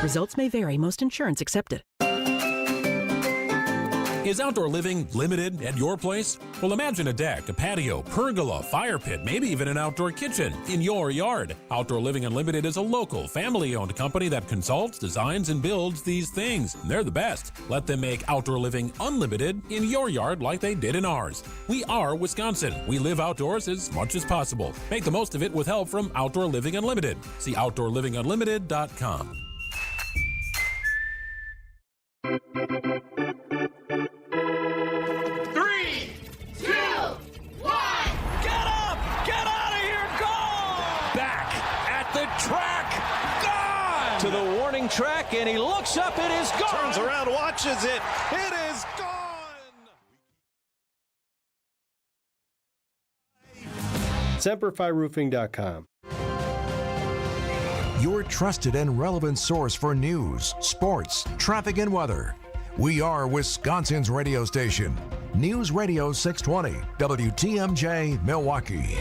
Results may vary. Most insurance accepted. Is outdoor living limited at your place? Well, imagine a deck, a patio, pergola, fire pit, maybe even an outdoor kitchen in your yard. Outdoor Living Unlimited is a local, family-owned company that consults, designs, and builds these things. They're the best. Let them make Outdoor Living Unlimited in your yard like they did in ours. We are Wisconsin. We live outdoors as much as possible. Make the most of it with help from Outdoor Living Unlimited. See OutdoorLivingUnlimited.com. To the warning track, and he looks up, it is gone. Turns around, watches it. It is gone. SemperFiRoofing.com. Your trusted and relevant source for news, sports, traffic, and weather. We are Wisconsin's radio station. News Radio 620, WTMJ, Milwaukee.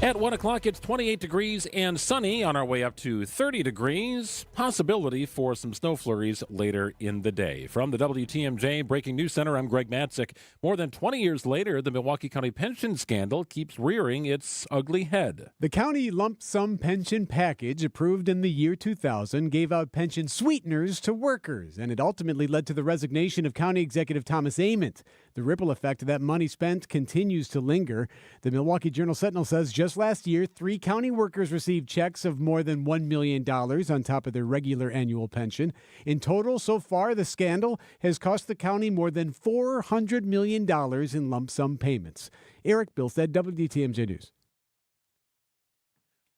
At 1 o'clock, it's 28 degrees and sunny, on our way up to 30 degrees. Possibility for some snow flurries later in the day. From the WTMJ Breaking News Center, I'm Greg Matzik. More than 20 years later, the Milwaukee County pension scandal keeps rearing its ugly head. The county lump sum pension package approved in the year 2000 gave out pension sweeteners to workers, and it ultimately led to the resignation of County Executive Thomas Ament. The ripple effect of that money spent continues to linger. The Milwaukee Journal-Sentinel says just last year, 3 county workers received checks of more than $1 million on top of their regular annual pension. In total, so far, the scandal has cost the county more than $400 million in lump sum payments. Eric Bilstead, WTMJ News.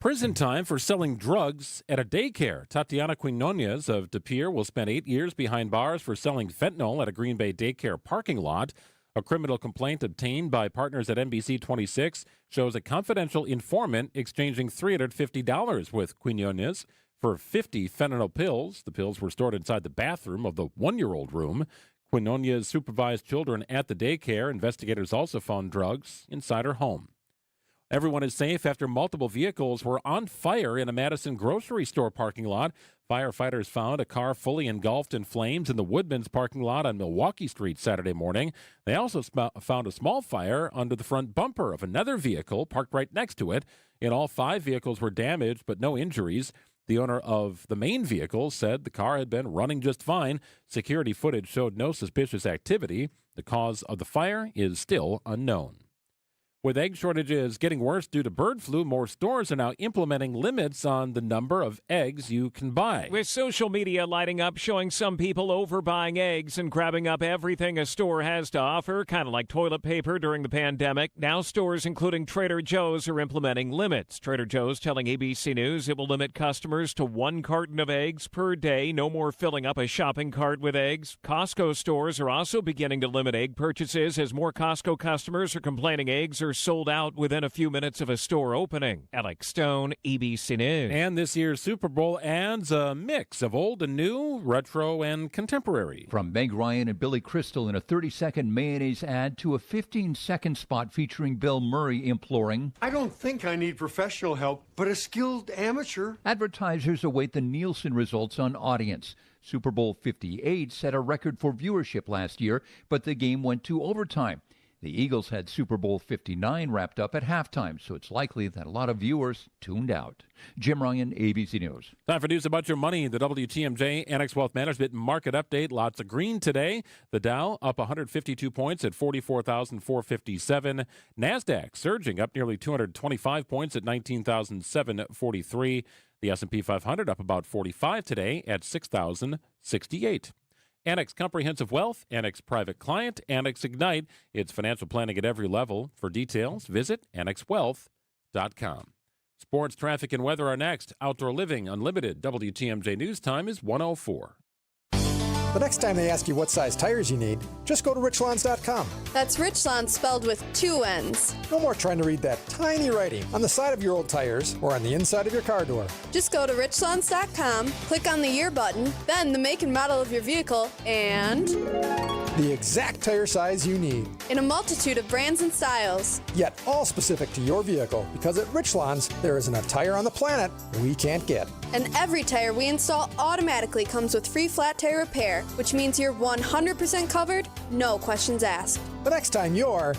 Prison time for selling drugs at a daycare. Tatiana Quinones of De Pere will spend 8 years behind bars for selling fentanyl at a Green Bay daycare parking lot. A criminal complaint obtained by partners at NBC 26 shows a confidential informant exchanging $350 with Quinones for 50 fentanyl pills. The pills were stored inside the bathroom of the 1-year-old room. Quinones supervised children at the daycare. Investigators also found drugs inside her home. Everyone is safe after multiple vehicles were on fire in a Madison grocery store parking lot. Firefighters found a car fully engulfed in flames in the Woodman's parking lot on Milwaukee Street Saturday morning. They also found a small fire under the front bumper of another vehicle parked right next to it. In all, 5 vehicles were damaged, but no injuries. The owner of the main vehicle said the car had been running just fine. Security footage showed no suspicious activity. The cause of the fire is still unknown. With egg shortages getting worse due to bird flu, more stores are now implementing limits on the number of eggs you can buy. With social media lighting up, showing some people overbuying eggs and grabbing up everything a store has to offer, kind of like toilet paper during the pandemic, now stores including Trader Joe's are implementing limits. Trader Joe's telling ABC News it will limit customers to 1 carton of eggs per day, no more filling up a shopping cart with eggs. Costco stores are also beginning to limit egg purchases as more Costco customers are complaining eggs are sold out within a few minutes of a store opening. Alex Stone, ABC News. And this year's Super Bowl adds a mix of old and new, retro and contemporary. From Meg Ryan and Billy Crystal in a 30-second mayonnaise ad to a 15-second spot featuring Bill Murray imploring, "I don't think I need professional help, but a skilled amateur." Advertisers await the Nielsen results on audience. Super Bowl 58 set a record for viewership last year, but the game went to overtime. The Eagles had Super Bowl 59 wrapped up at halftime, so it's likely that a lot of viewers tuned out. Jim Ryan, ABC News. Time for news about your money. The WTMJ Annex Wealth Management market update. Lots of green today. The Dow up 152 points at 44,457. NASDAQ surging up nearly 225 points at 19,743. The S&P 500 up about 45 today at 6,068. Annex Comprehensive Wealth, Annex Private Client, Annex Ignite. It's financial planning at every level. For details, visit annexwealth.com. Sports, traffic, and weather are next. Outdoor Living Unlimited. WTMJ News Time is 1:04. The next time they ask you what size tires you need, just go to richlawns.com. That's Richlawns spelled with 2 N's. No more trying to read that tiny writing on the side of your old tires or on the inside of your car door. Just go to richlawns.com, click on the year button, then the make and model of your vehicle, and The exact tire size you need. In a multitude of brands and styles. Yet all specific to your vehicle, because at Richlands, there isn't a tire on the planet we can't get. And every tire we install automatically comes with free flat tire repair, which means you're 100% covered, no questions asked. The next time you're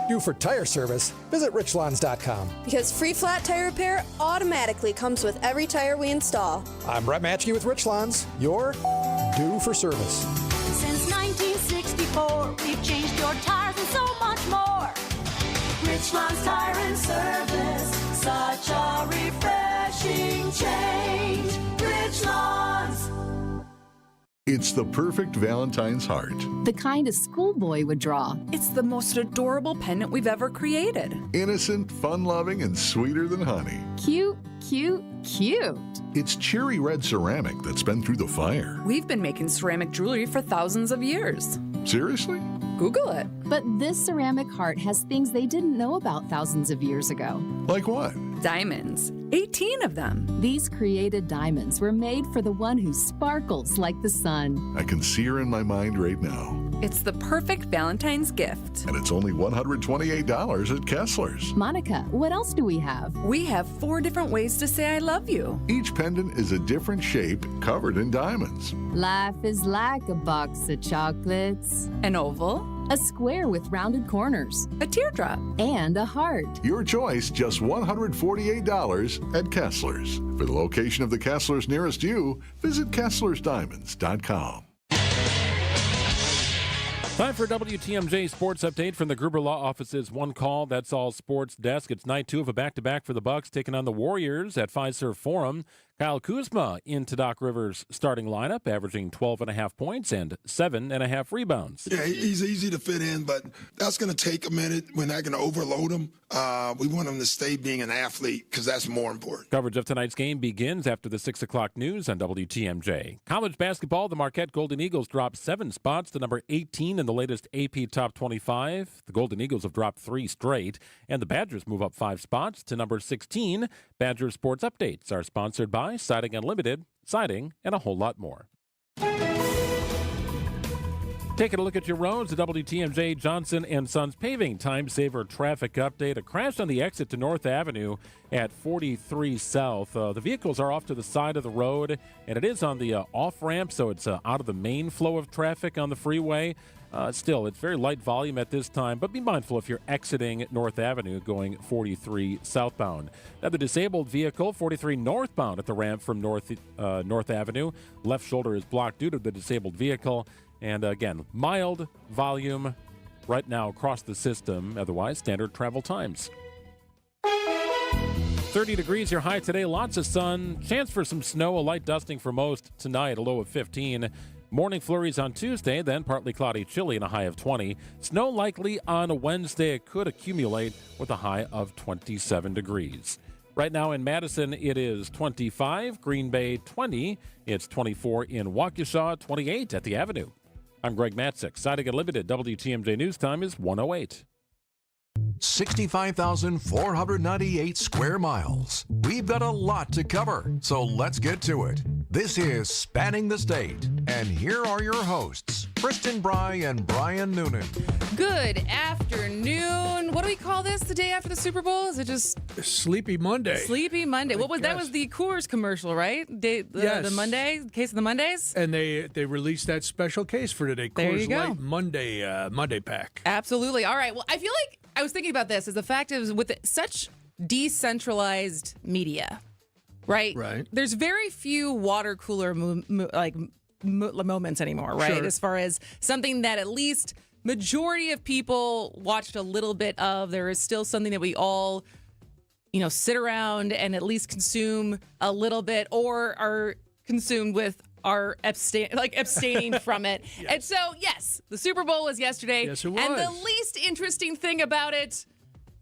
due for tire service, visit richlands.com. Because free flat tire repair automatically comes with every tire we install. I'm Brett Matchke with Richlands. You're due for service. Since 1964, we've changed your tires and so much more. Richlands Tire and Service, such a refreshing change. Richlands. It's the perfect Valentine's heart. The kind a schoolboy would draw. It's the most adorable pendant we've ever created. Innocent, fun-loving, and sweeter than honey. Cute, cute, cute. It's cherry red ceramic that's been through the fire. We've been making ceramic jewelry for thousands of years. Seriously? Google it. But this ceramic heart has things they didn't know about thousands of years ago. Like what? Diamonds. 18 of them. These created diamonds were made for the one who sparkles like the sun. I can see her in my mind right now. It's the perfect Valentine's gift. And it's only $128 at Kessler's. Monica, what else do we have? We have 4 different ways to say I love you. Each pendant is a different shape covered in diamonds. Life is like a box of chocolates. An oval. A square with rounded corners. A teardrop. And a heart. Your choice, just $148 at Kessler's. For the location of the Kessler's nearest you, visit KesslersDiamonds.com. Time for WTMJ Sports Update from the Gruber Law Office's One Call, That's All Sports Desk. It's night 2 of a back-to-back for the Bucks, taking on the Warriors at Fiserv Forum. Kyle Kuzma into Doc Rivers' starting lineup, averaging 12.5 points and 7.5 rebounds. Yeah, he's easy to fit in, but that's going to take a minute. We're not going to overload him. We want him to stay being an athlete because that's more important. Coverage of tonight's game begins after the 6 o'clock news on WTMJ. College basketball, the Marquette Golden Eagles dropped 7 spots to number 18 in the latest AP Top 25. The Golden Eagles have dropped 3 straight, and the Badgers move up 5 spots to number 16. Badger Sports Updates are sponsored by Siding Unlimited, siding, and a whole lot more. Taking a look at your roads, the WTMJ Johnson & Sons Paving Time Saver Traffic Update. A crash on the exit to North Avenue at 43 South. The vehicles are off to the side of the road, and it is on the off-ramp, so it's out of the main flow of traffic on the freeway. Still, it's very light volume at this time, but be mindful if you're exiting North Avenue going 43 southbound. Now, the disabled vehicle, 43 northbound at the ramp from North Avenue. Left shoulder is blocked due to the disabled vehicle. And again, mild volume right now across the system. Otherwise, standard travel times. 30 degrees your high today. Lots of sun. Chance for some snow. A light dusting for most tonight. A low of 15. Morning flurries on Tuesday, then partly cloudy, chilly, and a high of 20. Snow likely on a Wednesday. It could accumulate with a high of 27 degrees. Right now in Madison, it is 25. Green Bay, 20. It's 24 in Waukesha, 28 at the Avenue. I'm Greg Matzik. Siding Unlimited. WTMJ News Time is 1:08. 65,498 square miles. We've got a lot to cover, so let's get to it. This is Spanning the State, and here are your hosts, Kristin, Brey, and Brian Noonan. Good afternoon. What do we call this the day after the Super Bowl? Is it just Sleepy Monday? Sleepy Monday. What was that? Was the Coors commercial, right? Yes. The Monday case of the Mondays. And they released that special case for today. There you Coors go. Light Monday pack. Absolutely. All right. Well, I feel like I was thinking about this. Is the fact is with such decentralized media, right? Right. There's very few water cooler moments anymore, right? Sure. As far as something that at least majority of people watched a little bit of. There is still something that we all, sit around and at least consume a little bit, or are consumed with are abstaining from it. Yes. And so, yes, the Super Bowl was yesterday. Yes, it was. And the least interesting thing about it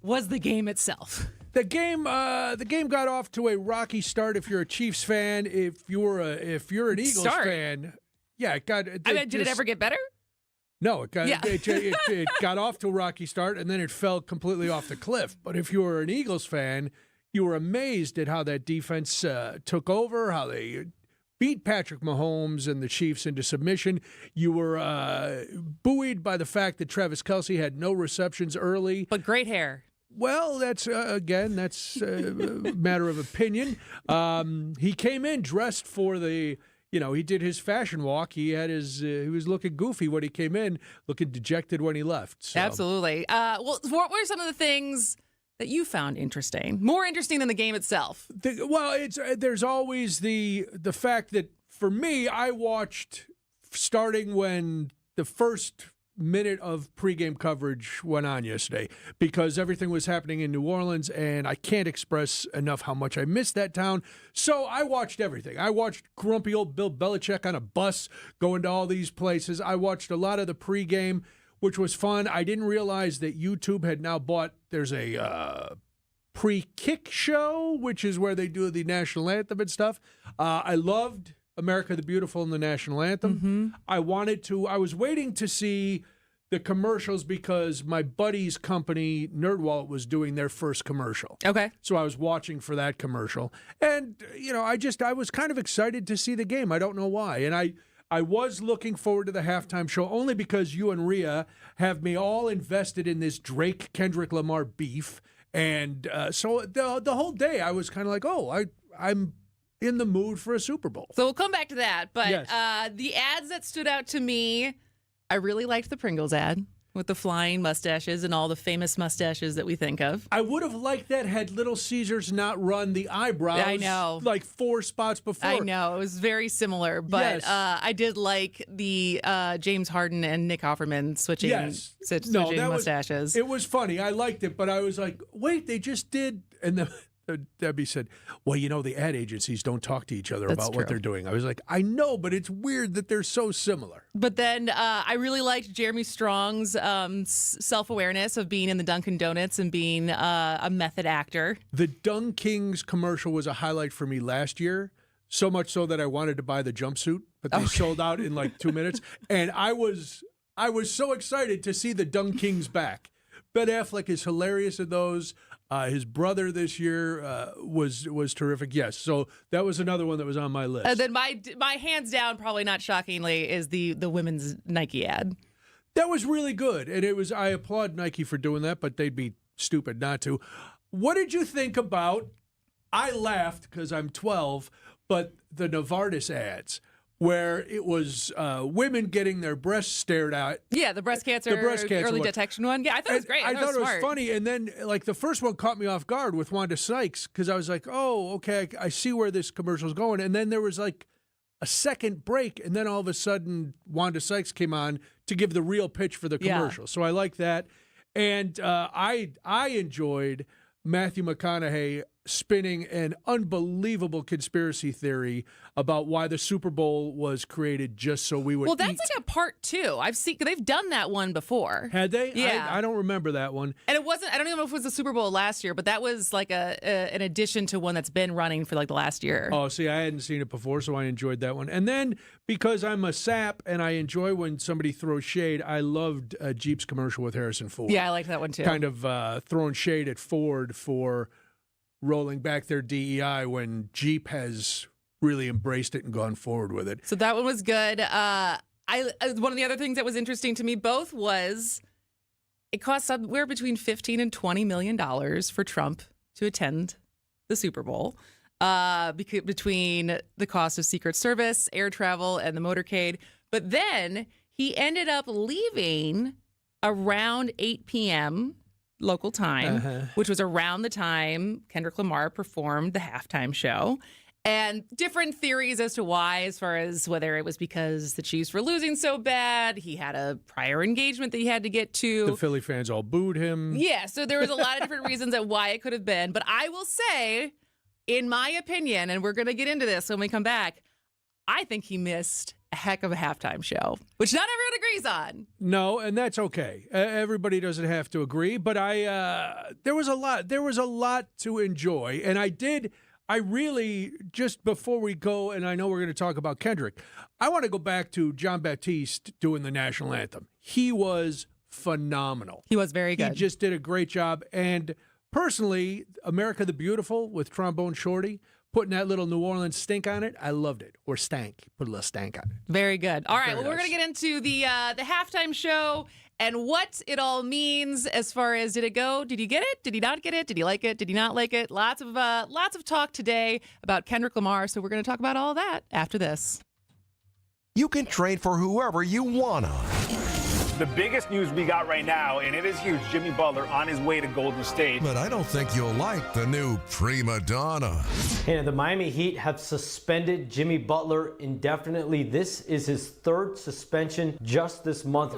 was the game itself. The game got off to a rocky start. If you're a Chiefs fan, if you're an Eagles fan, yeah, it got. Did it ever get better? No, it got off to a rocky start, and then it fell completely off the cliff. But if you were an Eagles fan, you were amazed at how that defense took over, how they beat Patrick Mahomes and the Chiefs into submission. You were buoyed by the fact that Travis Kelce had no receptions early. But great hair. Well, that's, that's a matter of opinion. He came in dressed for the, he did his fashion walk. He had he was looking goofy when he came in, looking dejected when he left. So. Absolutely. Well, what were some of the things that you found interesting? More interesting than the game itself? There's always the fact that, for me, I watched starting when the first minute of pregame coverage went on yesterday because everything was happening in New Orleans, and I can't express enough how much I missed that town. So I watched everything. I watched grumpy old Bill Belichick on a bus going to all these places. I watched a lot of the pregame, which was fun. I didn't realize that YouTube had now there's a pre-kick show, which is where they do the national anthem and stuff. I loved America the Beautiful and the national anthem. Mm-hmm. I was waiting to see the commercials because my buddy's company, NerdWallet, was doing their first commercial. Okay. So I was watching for that commercial. And, I was kind of excited to see the game. I don't know why. And I was looking forward to the halftime show only because you and Rhea have me all invested in this Drake-Kendrick Lamar beef. And so the whole day I was kind of like, I'm in the mood for a Super Bowl. So we'll come back to that. But yes. The ads that stood out to me, I really liked the Pringles ad with the flying mustaches and all the famous mustaches that we think of. I would have liked that had Little Caesars not run the eyebrows. I know. Like 4 spots before. I know. It was very similar. But yes. I did like the James Harden and Nick Offerman switching mustaches. It was funny. I liked it, but I was like, wait, they just did. And Debbie said, well, the ad agencies don't talk to each other about what they're doing. I was like, I know, but it's weird that they're so similar. But then I really liked Jeremy Strong's self-awareness of being in the Dunkin' Donuts and being a method actor. The Dung Kings commercial was a highlight for me last year, so much so that I wanted to buy the jumpsuit, but they sold out in like 2 minutes. And I was so excited to see the Dung Kings back. Ben Affleck is hilarious in those. His brother this year was terrific. Yes, so that was another one that was on my list. And then my hands down, probably not shockingly, is the women's Nike ad. That was really good, and I applaud Nike for doing that, but they'd be stupid not to. What did you think about? I laughed because I'm 12, but the Novartis ads, where it was women getting their breasts stared at. Yeah, the breast cancer early detection one. Yeah, I thought it was great. I thought it was smart. funny. And then, the first one caught me off guard with Wanda Sykes because I was like, oh, okay, I see where this commercial's going. And then there was a second break, and then all of a sudden, Wanda Sykes came on to give the real pitch for the commercial. Yeah. So I like that. And I enjoyed Matthew McConaughey spinning an unbelievable conspiracy theory about why the Super Bowl was created just so we would Well, that's eat. like a part 2. I've seen they've done that one before. Had they? Yeah. I don't remember that one. And it wasn't, I don't even know if it was the Super Bowl last year, but that was like an addition to one that's been running for the last year. Oh, see, I hadn't seen it before, so I enjoyed that one. And then because I'm a sap and I enjoy when somebody throws shade, I loved Jeep's commercial with Harrison Ford. Yeah, I liked that one too. Kind of throwing shade at Ford for rolling back their DEI when Jeep has really embraced it and gone forward with it. So that one was good. One of the other things that was interesting to me both was it cost somewhere between $15 and $20 million for Trump to attend the Super Bowl. Between the cost of Secret Service, air travel, and the motorcade. But then he ended up leaving around 8 p.m. local time, which was around the time Kendrick Lamar performed the halftime show. And different theories as to why, as far as whether it was because the Chiefs were losing so bad, he had a prior engagement that he had to get to. The Philly fans all booed him. Yeah, so there was a lot of different reasons at why it could have been. But I will say, in my opinion, and we're going to get into this when we come back, I think he missed a heck of a halftime show, which not everyone agrees on. No, and that's okay. Everybody doesn't have to agree, but there was a lot to enjoy, and I really, just before we go, and I know we're going to talk about Kendrick, I want to go back to John Baptiste doing the national anthem. He was phenomenal. He was very good. He just did a great job, and personally, America the Beautiful with Trombone Shorty, putting that little New Orleans stink on it. I loved it. Or stank. Put a little stank on it. Very good. All right, Very we're nice. going to get into the halftime show and what it all means as far as did it go? Did you get it? Did you not get it? Did you like it? Did you not like it? Lots of talk today about Kendrick Lamar, so we're going to talk about all that after this. You can trade for whoever you wanna. The biggest news we got right now, and it is huge, Jimmy Butler on his way to Golden State. But I don't think you'll like the new prima donna. And the Miami Heat have suspended Jimmy Butler indefinitely. This is his third suspension just this month.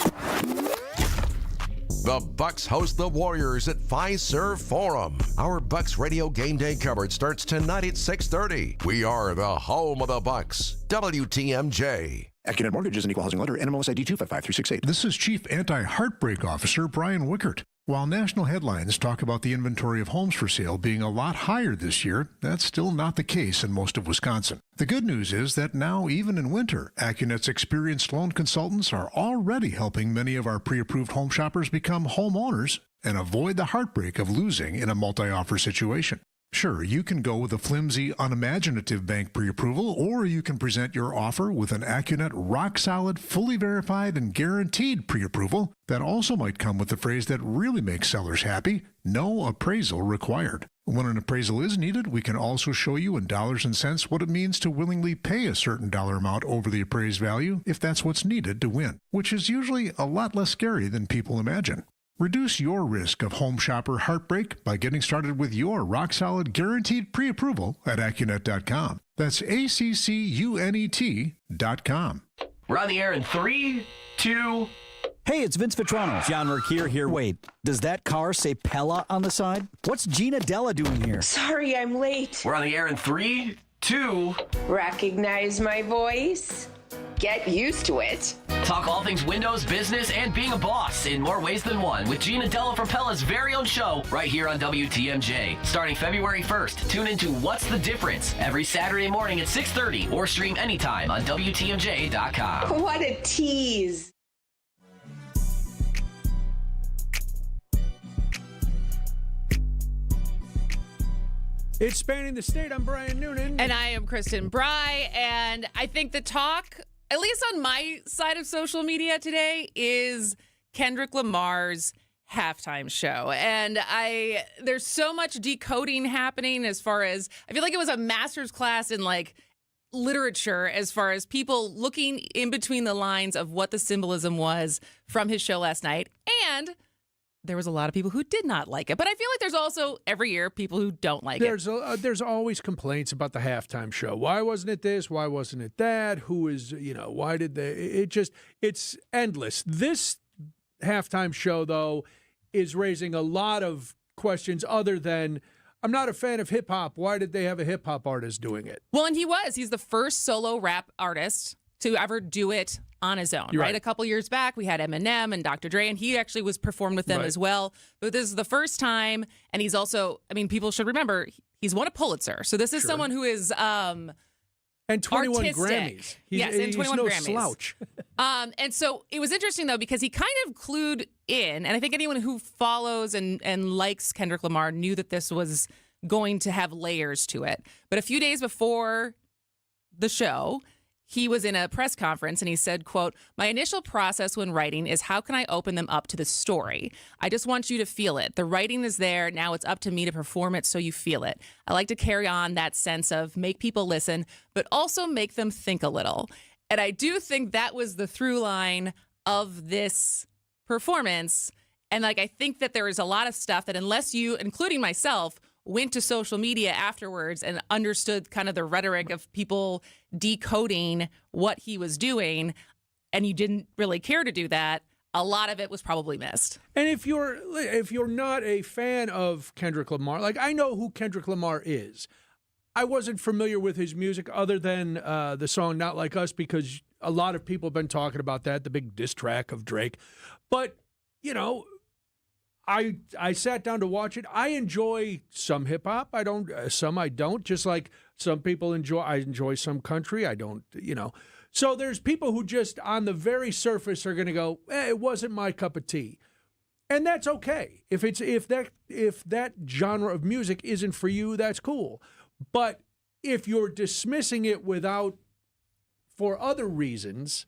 The Bucks host the Warriors at Fiserv Forum. Our Bucks radio game day coverage starts tonight at 6:30. We are the home of the Bucks. WTMJ. Accunet Mortgage is an equal housing lender. NMLS ID 255368. This is Chief Anti-Heartbreak Officer Brian Wickert. While national headlines talk about the inventory of homes for sale being a lot higher this year, that's still not the case in most of Wisconsin. The good news is that now, even in winter, Accunet's experienced loan consultants are already helping many of our pre-approved home shoppers become homeowners and avoid the heartbreak of losing in a multi-offer situation. Sure, you can go with a flimsy, unimaginative bank pre-approval, or you can present your offer with an Accunet rock-solid, fully verified, and guaranteed pre-approval that also might come with the phrase that really makes sellers happy: no appraisal required. When an appraisal is needed, we can also show you in dollars and cents what it means to willingly pay a certain dollar amount over the appraised value if that's what's needed to win, which is usually a lot less scary than people imagine. Reduce your risk of home shopper heartbreak by getting started with your rock-solid guaranteed pre-approval at Accunet.com. That's ACCUNET.com. We're on the air in 3, 2... Hey, it's Vince Vitrano. John Mercure here. Wait, does that car say Pella on the side? What's Gina Della doing here? Sorry, I'm late. We're on the air in 3, 2... Recognize my voice? Get used to it. Talk all things Windows, business, and being a boss in more ways than one with Gina Della from Pella's very own show right here on WTMJ. Starting February 1st, tune into What's the Difference every Saturday morning at 6:30 or stream anytime on WTMJ.com. What a tease. It's Spanning the State. I'm Brian Noonan. And I am Kristin Brey. And I think the talk, at least on my side of social media today, is Kendrick Lamar's halftime show. And there's so much decoding happening as far as, I feel like it was a master's class in like literature as far as people looking in between the lines of what the symbolism was from his show last night. And there was a lot of people who did not like it. But I feel like there's also, every year, people who don't like it. There's always complaints about the halftime show. Why wasn't it this? Why wasn't it that? Who is, why did they? It's endless. This halftime show, though, is raising a lot of questions other than, I'm not a fan of hip-hop. Why did they have a hip-hop artist doing it? Well, and he's the first solo rap artist to ever do it on his own, right? A couple years back, we had Eminem and Dr. Dre, and he actually was performed with them as well. But this is the first time, and he's also, people should remember, he's won a Pulitzer. So this is someone who is and 21 artistic. Grammys. And 21 no Grammys. Slouch. And so it was interesting, though, because he kind of clued in, and I think anyone who follows and likes Kendrick Lamar knew that this was going to have layers to it. But a few days before the show, he was in a press conference and he said, quote, "My initial process when writing is how can I open them up to the story? I just want you to feel it. The writing is there. Now it's up to me to perform it so you feel it. I like to carry on that sense of make people listen, but also make them think a little." And I do think that was the through line of this performance. And I think that there is a lot of stuff that unless you, including myself, went to social media afterwards and understood kind of the rhetoric of people decoding what he was doing, and you didn't really care to do that, a lot of it was probably missed. And if you're not a fan of Kendrick Lamar, I know who Kendrick Lamar is. I wasn't familiar with his music other than the song Not Like Us, because a lot of people have been talking about that, the big diss track of Drake. But, I sat down to watch it. I enjoy some hip hop. Some I don't. Just like some people I enjoy some country. I don't, So there's people who just on the very surface are going to go, it wasn't my cup of tea. And that's okay. If that genre of music isn't for you, that's cool. But if you're dismissing it for other reasons,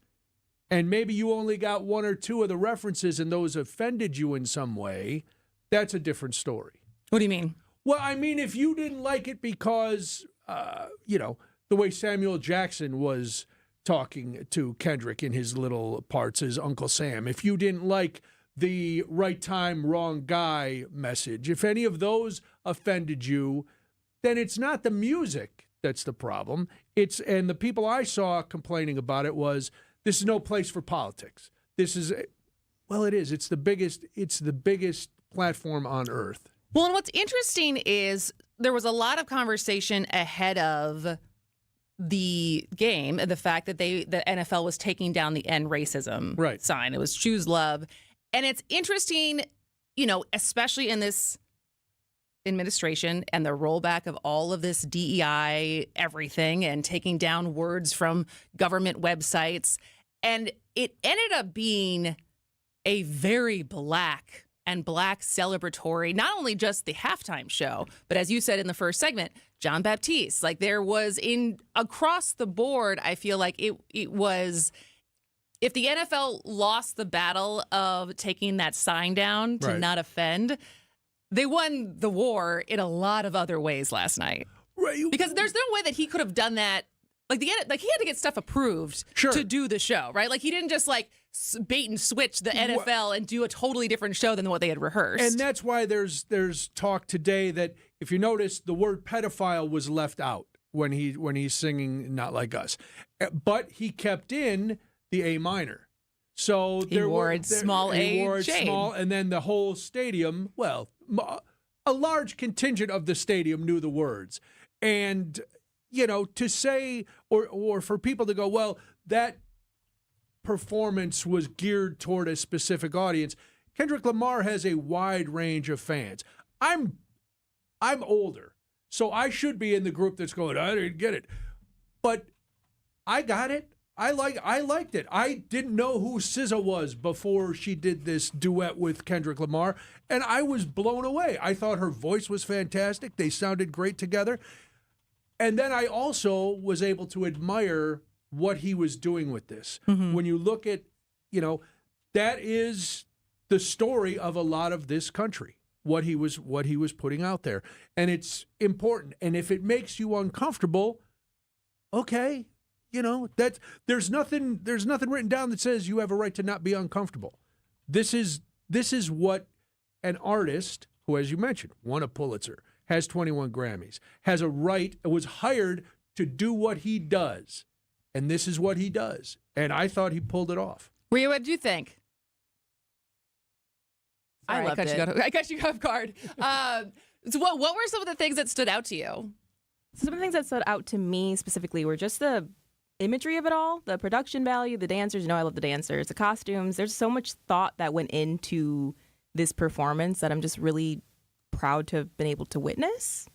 and maybe you only got one or two of the references and those offended you in some way, that's a different story. What do you mean? Well, I mean, if you didn't like it because, the way Samuel Jackson was talking to Kendrick in his little parts as Uncle Sam, if you didn't like the right time, wrong guy message, if any of those offended you, then it's not the music that's the problem. And the people I saw complaining about it was, this is no place for politics. This is, well, it is. It's the biggest platform on earth. Well, and what's interesting is there was a lot of conversation ahead of the game, the fact that the NFL was taking down the end racism sign. It was choose love. And it's interesting, especially in this administration and the rollback of all of this DEI everything and taking down words from government websites. And it ended up being a very black celebratory, not only just the halftime show, but as you said in the first segment, John Baptiste. Like there was across the board, I feel like it was, if the NFL lost the battle of taking that sign down to not offend, they won the war in a lot of other ways last night. Right. Because there's no way that he could have done that. Like he had to get stuff approved to do the show, right? Like he didn't just bait and switch the NFL and do a totally different show than what they had rehearsed. And that's why there's talk today that if you notice, the word pedophile was left out when he's singing "Not Like Us," but he kept in the A minor. So he wore small A shade. And then the whole stadium, well, a large contingent of the stadium knew the words, and to say or for people to go, well, that performance was geared toward a specific audience. Kendrick Lamar has a wide range of fans. I'm older, so I should be in the group that's going, I didn't get it. But I got it. I liked it. I didn't know who SZA was before she did this duet with Kendrick Lamar, and I was blown away. I thought her voice was fantastic. They sounded great together. And then I also was able to admire what he was doing with this. Mm-hmm. When you look at, that is the story of a lot of this country, what he was putting out there. And it's important. And if it makes you uncomfortable, okay, that there's nothing written down that says you have a right to not be uncomfortable. This is what an artist who, as you mentioned, won a Pulitzer, has 21 Grammys, has a right, was hired to do what he does. And this is what he does. And I thought he pulled it off. Rhea, what did you think? Sorry, I cut you off guard. So what were some of the things that stood out to you? Some of the things that stood out to me specifically were just the imagery of it all, the production value, the dancers. I love the dancers, the costumes. There's so much thought that went into this performance that I'm just really proud to have been able to witness.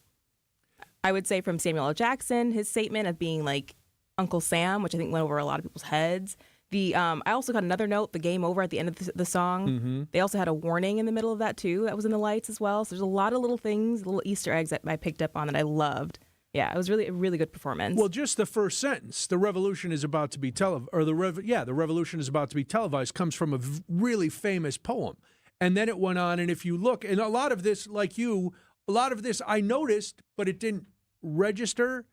I would say from Samuel L. Jackson, his statement of being like Uncle Sam, which I think went over a lot of people's heads. I also got another note, the game over at the end of the song. Mm-hmm. They also had a warning in the middle of that too. That was in the lights as well. So there's a lot of little things, little Easter eggs that I picked up on that I loved. Yeah, it was really a really good performance. Well, just the first sentence, the revolution is about to be the revolution is about to be televised, comes from a really famous poem. And then it went on, and if you look, and a lot of this, like you, a lot of this I noticed, but it didn't register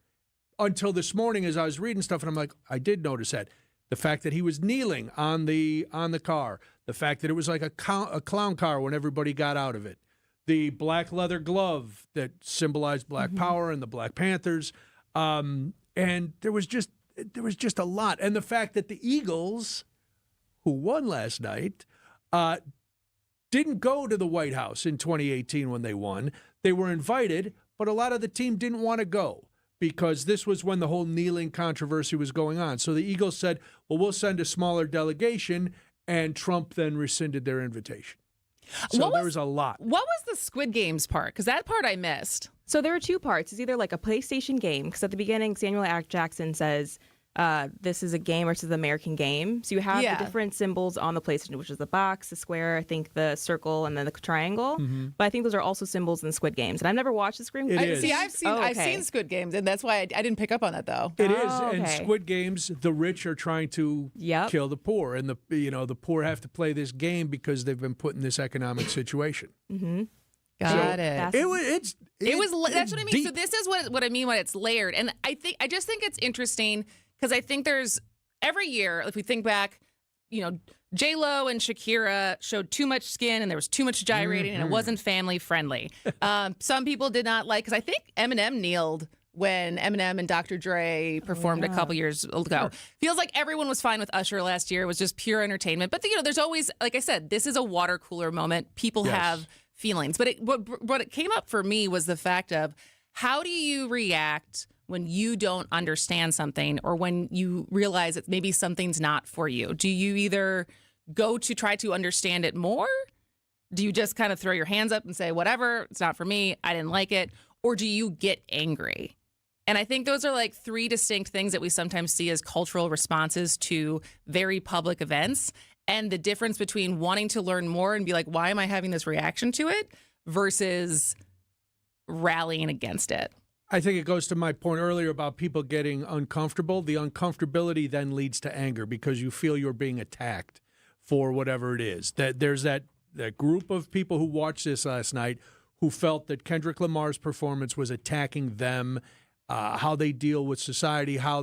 until this morning as I was reading stuff, and I'm like, I did notice that. The fact that he was kneeling on the car, the fact that it was like a clown car when everybody got out of it, the black leather glove that symbolized Black Power and the Black Panthers, and there was just a lot, and the fact that the Eagles, who won last night, didn't go to the White House in 2018 when they won. They were invited, but a lot of the team didn't want to go because this was when the whole kneeling controversy was going on. So the Eagles said, well, we'll send a smaller delegation, and Trump then rescinded their invitation. So there was a lot. What was the Squid Games part? Because that part I missed. So there are two parts. It's either like a PlayStation game, because at the beginning, Samuel L. Jackson says, this is a game versus the American game. So you have the different symbols on the PlayStation, which is the box, the square, I think the circle, and then the triangle. Mm-hmm. But I think those are also symbols in Squid Games. And I've never watched the Squid Games. I've seen Squid Games, and that's why I didn't pick up on that though. It is, and Squid Games, the rich are trying to kill the poor, and the poor have to play this game because they've been put in this economic situation. Mm-hmm. Got it. It was. That's what I mean. So this is what I mean when it's layered, and I just think it's interesting because I think there's every year, if we think back, J-Lo and Shakira showed too much skin and there was too much gyrating and it wasn't family friendly. Some people did not like, because I think Eminem kneeled when Eminem and Dr. Dre performed a couple years ago. Sure. Feels like everyone was fine with Usher last year. It was just pure entertainment. But there's always, like I said, this is a water cooler moment. People have feelings. But what it came up for me was the fact of, how do you react when you don't understand something or when you realize that maybe something's not for you? Do you either go to try to understand it more? Do you just kind of throw your hands up and say, whatever, it's not for me, I didn't like it? Or do you get angry? And I think those are like three distinct things that we sometimes see as cultural responses to very public events. And the difference between wanting to learn more and be like, why am I having this reaction to it versus rallying against it? I think it goes to my point earlier about people getting uncomfortable. The uncomfortability then leads to anger because you feel you're being attacked for whatever it is. That there's that group of people who watched this last night who felt that Kendrick Lamar's performance was attacking them, how they deal with society, how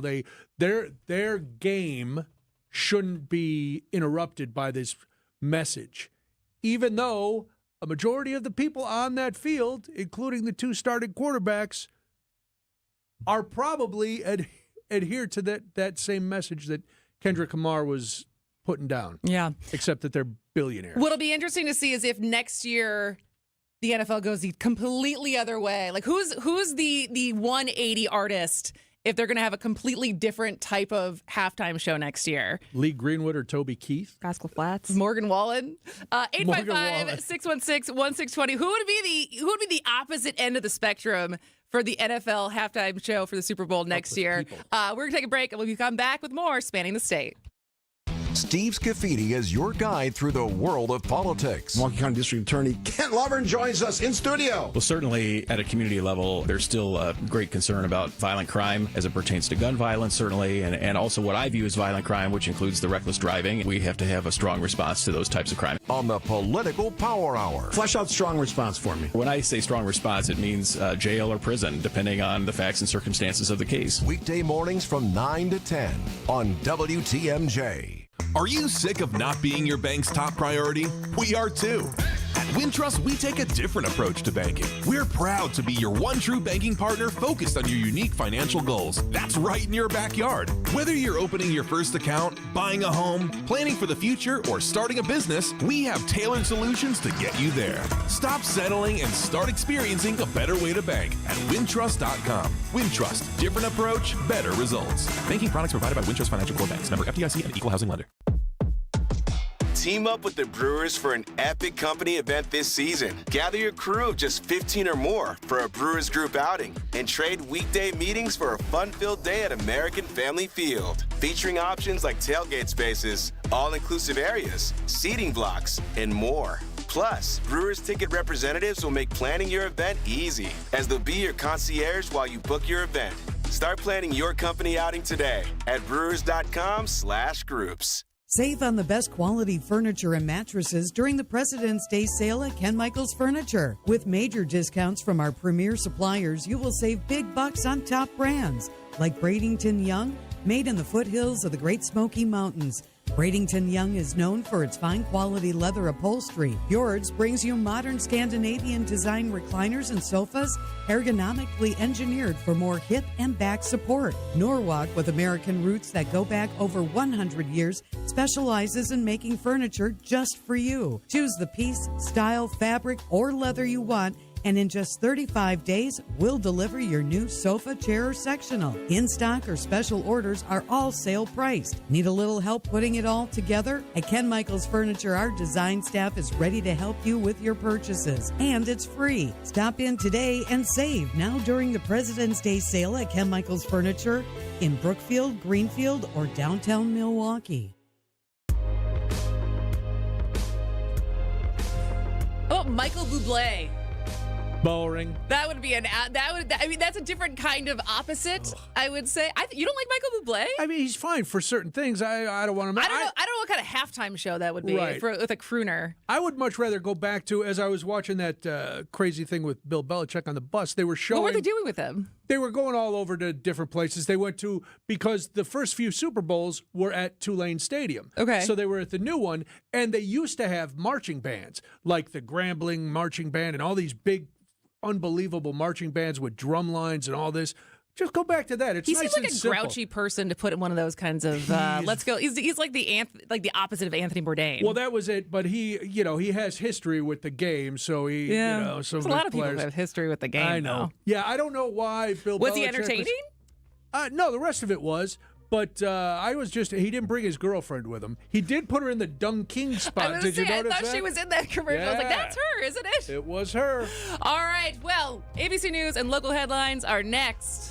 their game shouldn't be interrupted by this message, even though a majority of the people on that field, including the two starting quarterbacks, are probably adhere to that same message that Kendrick Lamar was putting down. Yeah. Except that they're billionaires. What'll be interesting to see is if next year the NFL goes the completely other way. Like who's the 180 artist if they're going to have a completely different type of halftime show next year? Lee Greenwood or Toby Keith? Rascal Flatts. Morgan Wallen. 855-616-1620. Who would be the opposite end of the spectrum for the NFL halftime show for the Super Bowl next year? We're going to take a break and we'll come back with more Spanning the State. Steve Scafidi is your guide through the world of politics. Milwaukee County District Attorney Kent Lovern joins us in studio. Well, certainly at a community level, there's still a great concern about violent crime as it pertains to gun violence, certainly, and also what I view as violent crime, which includes the reckless driving. We have to have a strong response to those types of crime. On the Political Power Hour. Flesh out strong response for me. When I say strong response, it means jail or prison, depending on the facts and circumstances of the case. Weekday mornings from 9 to 10 on WTMJ. Are you sick of not being your bank's top priority? We are too. At Wintrust, we take a different approach to banking. We're proud to be your one true banking partner focused on your unique financial goals. That's right in your backyard. Whether you're opening your first account, buying a home, planning for the future, or starting a business, we have tailored solutions to get you there. Stop settling and start experiencing a better way to bank at Wintrust.com. Wintrust, different approach, better results. Banking products provided by Wintrust Financial Corp Banks, member FDIC and equal housing lender. Team up with the Brewers for an epic company event this season. Gather your crew of just 15 or more for a Brewers group outing and trade weekday meetings for a fun-filled day at American Family Field. Featuring options like tailgate spaces, all-inclusive areas, seating blocks, and more. Plus, Brewers ticket representatives will make planning your event easy, as they'll be your concierge while you book your event. Start planning your company outing today at brewers.com/groups. Save on the best quality furniture and mattresses during the President's Day sale at Ken Michaels Furniture. With major discounts from our premier suppliers, you will save big bucks on top brands like Bradenton Young, made in the foothills of the Great Smoky Mountains. Bradenton Young is known for its fine quality leather upholstery. Fjords brings you modern Scandinavian design recliners and sofas, ergonomically engineered for more hip and back support. Norwalk, with American roots that go back over 100 years, specializes in making furniture just for you. Choose the piece, style, fabric, or leather you want And in just 35 days, we'll deliver your new sofa, chair, or sectional. In-stock or special orders are all sale priced. Need a little help putting it all together? At Ken Michaels Furniture, our design staff is ready to help you with your purchases. And it's free. Stop in today and save now during the President's Day sale at Ken Michaels Furniture in Brookfield, Greenfield, or downtown Milwaukee. Oh, Michael Bublé. Boring. That would be that's a different kind of opposite. Ugh. I would say. You don't like Michael Bublé? I mean, he's fine for certain things. I don't want to. I don't know what kind of halftime show that would be with a crooner. I would much rather go back to, as I was watching that crazy thing with Bill Belichick on the bus. They were showing. What were they doing with him? They were going all over to different places. They went to, because the first few Super Bowls were at Tulane Stadium. Okay. So they were at the new one, and they used to have marching bands, like the Grambling Marching Band and all these big, unbelievable marching bands with drum lines and all this. Just go back to that. It's he nice seems like and a simple. grouchy person to put in one of those kinds of. Let's go. He's like the opposite of Anthony Bourdain. Well, that was it. But he has history with the game, so he, There's a lot of people who have history with the game. I know. Though. Yeah, I don't know why Bill. Was Belichick he entertaining? No, the rest of it was. But he didn't bring his girlfriend with him. He did put her in the Dung King spot. Did you notice that? I thought she was in that commercial. Yeah. I was like, that's her, isn't it? It was her. All right. Well, ABC News and local headlines are next.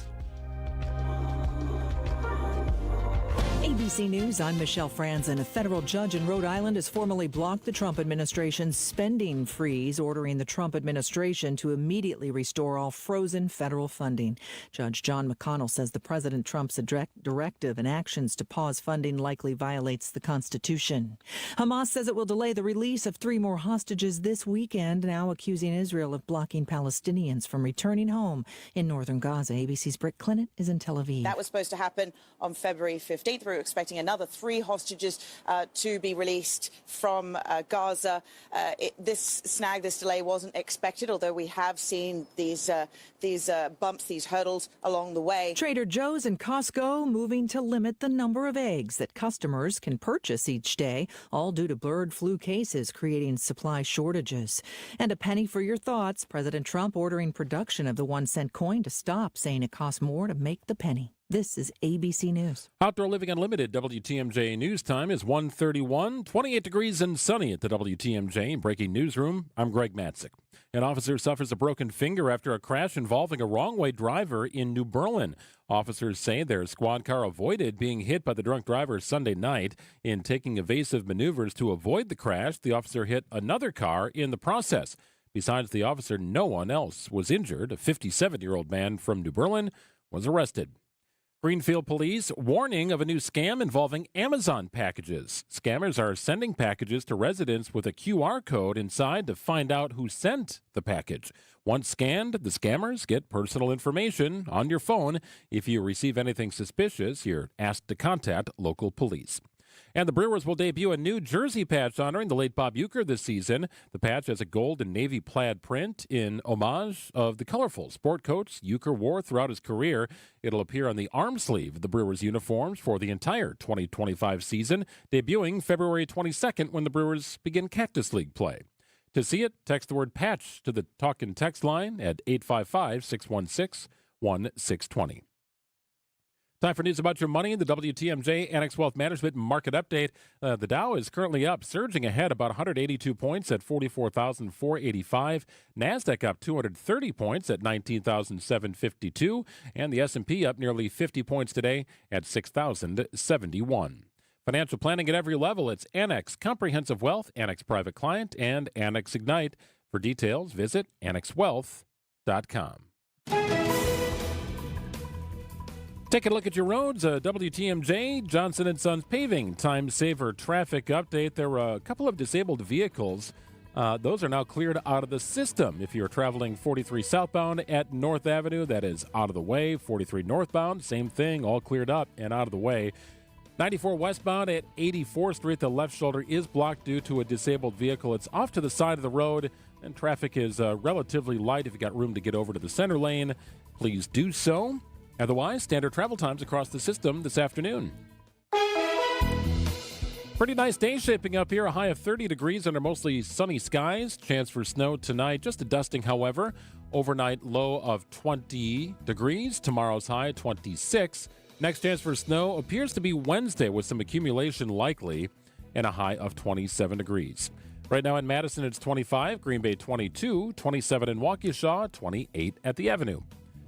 ABC News, I'm Michelle Franzen. A federal judge in Rhode Island has formally blocked the Trump administration's spending freeze, ordering the Trump administration to immediately restore all frozen federal funding. Judge John McConnell says the President Trump's directive and actions to pause funding likely violates the Constitution. Hamas says it will delay the release of 3 more hostages this weekend, now accusing Israel of blocking Palestinians from returning home in northern Gaza. ABC's Britt Clinton is in Tel Aviv. That was supposed to happen on February 15th. We were expecting another 3 hostages to be released from Gaza. This delay wasn't expected, although we have seen these bumps, these hurdles along the way. Trader Joe's and Costco moving to limit the number of eggs that customers can purchase each day, all due to bird flu cases creating supply shortages. And a penny for your thoughts. President Trump ordering production of the 1-cent coin to stop, saying it costs more to make the penny. This is ABC News. Outdoor Living Unlimited WTMJ News Time is 1:31, 28 degrees and sunny at the WTMJ Breaking Newsroom. I'm Greg Matzik. An officer suffers a broken finger after a crash involving a wrong-way driver in New Berlin. Officers say their squad car avoided being hit by the drunk driver Sunday night. In taking evasive maneuvers to avoid the crash, the officer hit another car in the process. Besides the officer, no one else was injured. A 57-year-old man from New Berlin was arrested. Greenfield police warning of a new scam involving Amazon packages. Scammers are sending packages to residents with a QR code inside to find out who sent the package. Once scanned, the scammers get personal information on your phone. If you receive anything suspicious, you're asked to contact local police. And the Brewers will debut a new jersey patch honoring the late Bob Uecker this season. The patch has a gold and navy plaid print in homage of the colorful sport coats Uecker wore throughout his career. It'll appear on the arm sleeve of the Brewers uniforms for the entire 2025 season, debuting February 22nd when the Brewers begin Cactus League play. To see it, text the word patch to the talk and text line at 855-616-1620. Time for news about your money. The WTMJ Annex Wealth Management Market Update. The Dow is currently up, surging ahead about 182 points at 44,485. NASDAQ up 230 points at 19,752. And the S&P up nearly 50 points today at 6,071. Financial planning at every level. It's Annex Comprehensive Wealth, Annex Private Client, and Annex Ignite. For details, visit annexwealth.com. Take a look at your roads. WTMJ, Johnson & Sons Paving, time saver traffic update. There were a couple of disabled vehicles. Those are now cleared out of the system. If you're traveling 43 southbound at North Avenue, that is out of the way. 43 northbound, same thing, all cleared up and out of the way. 94 westbound at 84th Street, the left shoulder is blocked due to a disabled vehicle. It's off to the side of the road, and traffic is relatively light. If you got room to get over to the center lane, please do so. Otherwise, standard travel times across the system this afternoon. Pretty nice day shaping up here. A high of 30 degrees under mostly sunny skies. Chance for snow tonight. Just a dusting, however. Overnight low of 20 degrees. Tomorrow's high 26. Next chance for snow appears to be Wednesday with some accumulation likely and a high of 27 degrees. Right now in Madison, it's 25. Green Bay 22. 27 in Waukesha. 28 at the Avenue.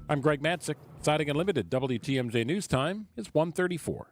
I'm Greg Matzik. Siding Unlimited. WTMJ News Time is 1:34.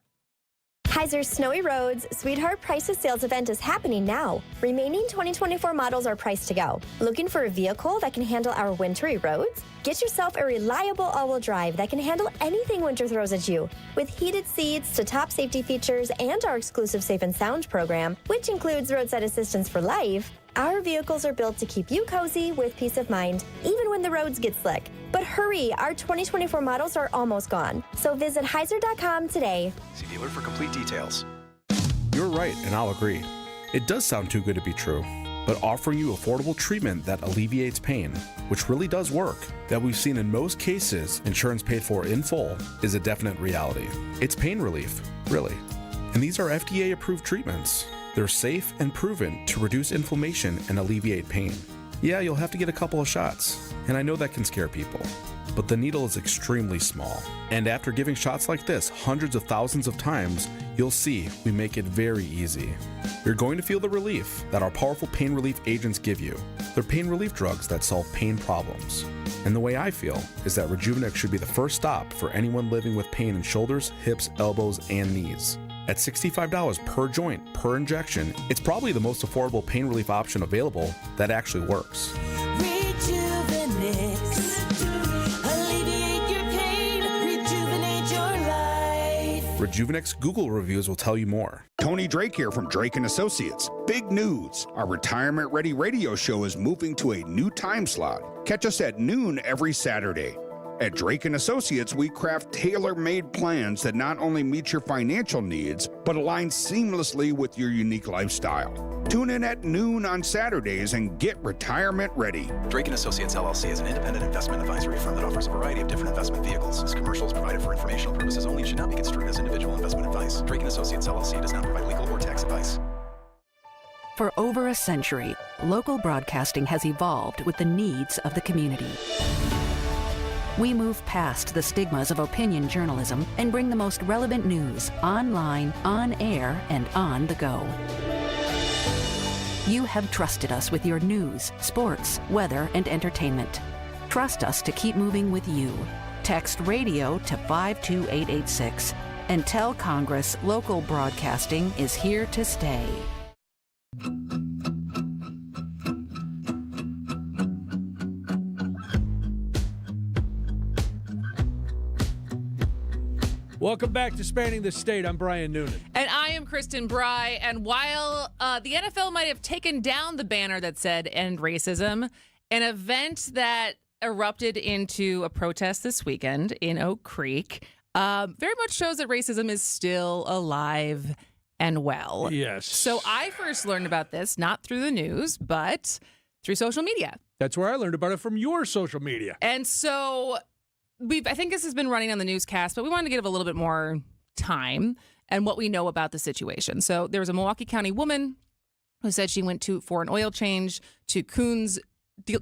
Heiser's Snowy Roads Sweetheart Prices Sales event is happening now. Remaining 2024 models are priced to go. Looking for a vehicle that can handle our wintry roads? Get yourself a reliable all-wheel drive that can handle anything winter throws at you. With heated seats to top safety features and our exclusive Safe and Sound program, which includes roadside assistance for life, our vehicles are built to keep you cozy with peace of mind, even when the roads get slick. But hurry, our 2024 models are almost gone. So visit Heiser.com today. See dealer for complete details. You're right, and I'll agree. It does sound too good to be true. But offering you affordable treatment that alleviates pain, which really does work, that we've seen in most cases insurance paid for in full, is a definite reality. It's pain relief, really. And these are FDA-approved treatments. They're safe and proven to reduce inflammation and alleviate pain. Yeah, you'll have to get a couple of shots, and I know that can scare people. But the needle is extremely small. And after giving shots like this hundreds of thousands of times, you'll see we make it very easy. You're going to feel the relief that our powerful pain relief agents give you. They're pain relief drugs that solve pain problems. And the way I feel is that Rejuvenex should be the first stop for anyone living with pain in shoulders, hips, elbows, and knees. At $65 per joint, per injection, it's probably the most affordable pain relief option available that actually works. Alleviate your pain, rejuvenate your life. Rejuvenex Google reviews will tell you more. Tony Drake here from Drake & Associates. Big news. Our Retirement Ready radio show is moving to a new time slot. Catch us at noon every Saturday. At Drake & Associates, we craft tailor-made plans that not only meet your financial needs, but align seamlessly with your unique lifestyle. Tune in at noon on Saturdays and get retirement ready. Drake & Associates, LLC is an independent investment advisory firm that offers a variety of different investment vehicles. This commercial is provided for informational purposes only and should not be construed as individual investment advice. Drake & Associates, LLC does not provide legal or tax advice. For over a century, local broadcasting has evolved with the needs of the community. We move past the stigmas of opinion journalism and bring the most relevant news online, on air, and on the go. You have trusted us with your news, sports, weather, and entertainment. Trust us to keep moving with you. Text radio to 52886 and tell Congress local broadcasting is here to stay. Welcome back to Spanning the State. I'm Brian Noonan. And I am Kristin Brey. And while the NFL might have taken down the banner that said End Racism, an event that erupted into a protest this weekend in Oak Creek very much shows that racism is still alive and well. Yes. So I first learned about this, not through the news, but through social media. That's where I learned about it, from your social media. And so I think this has been running on the newscast, but we wanted to give a little bit more time and what we know about the situation. So there was a Milwaukee County woman who said she went for an oil change to Kuhn's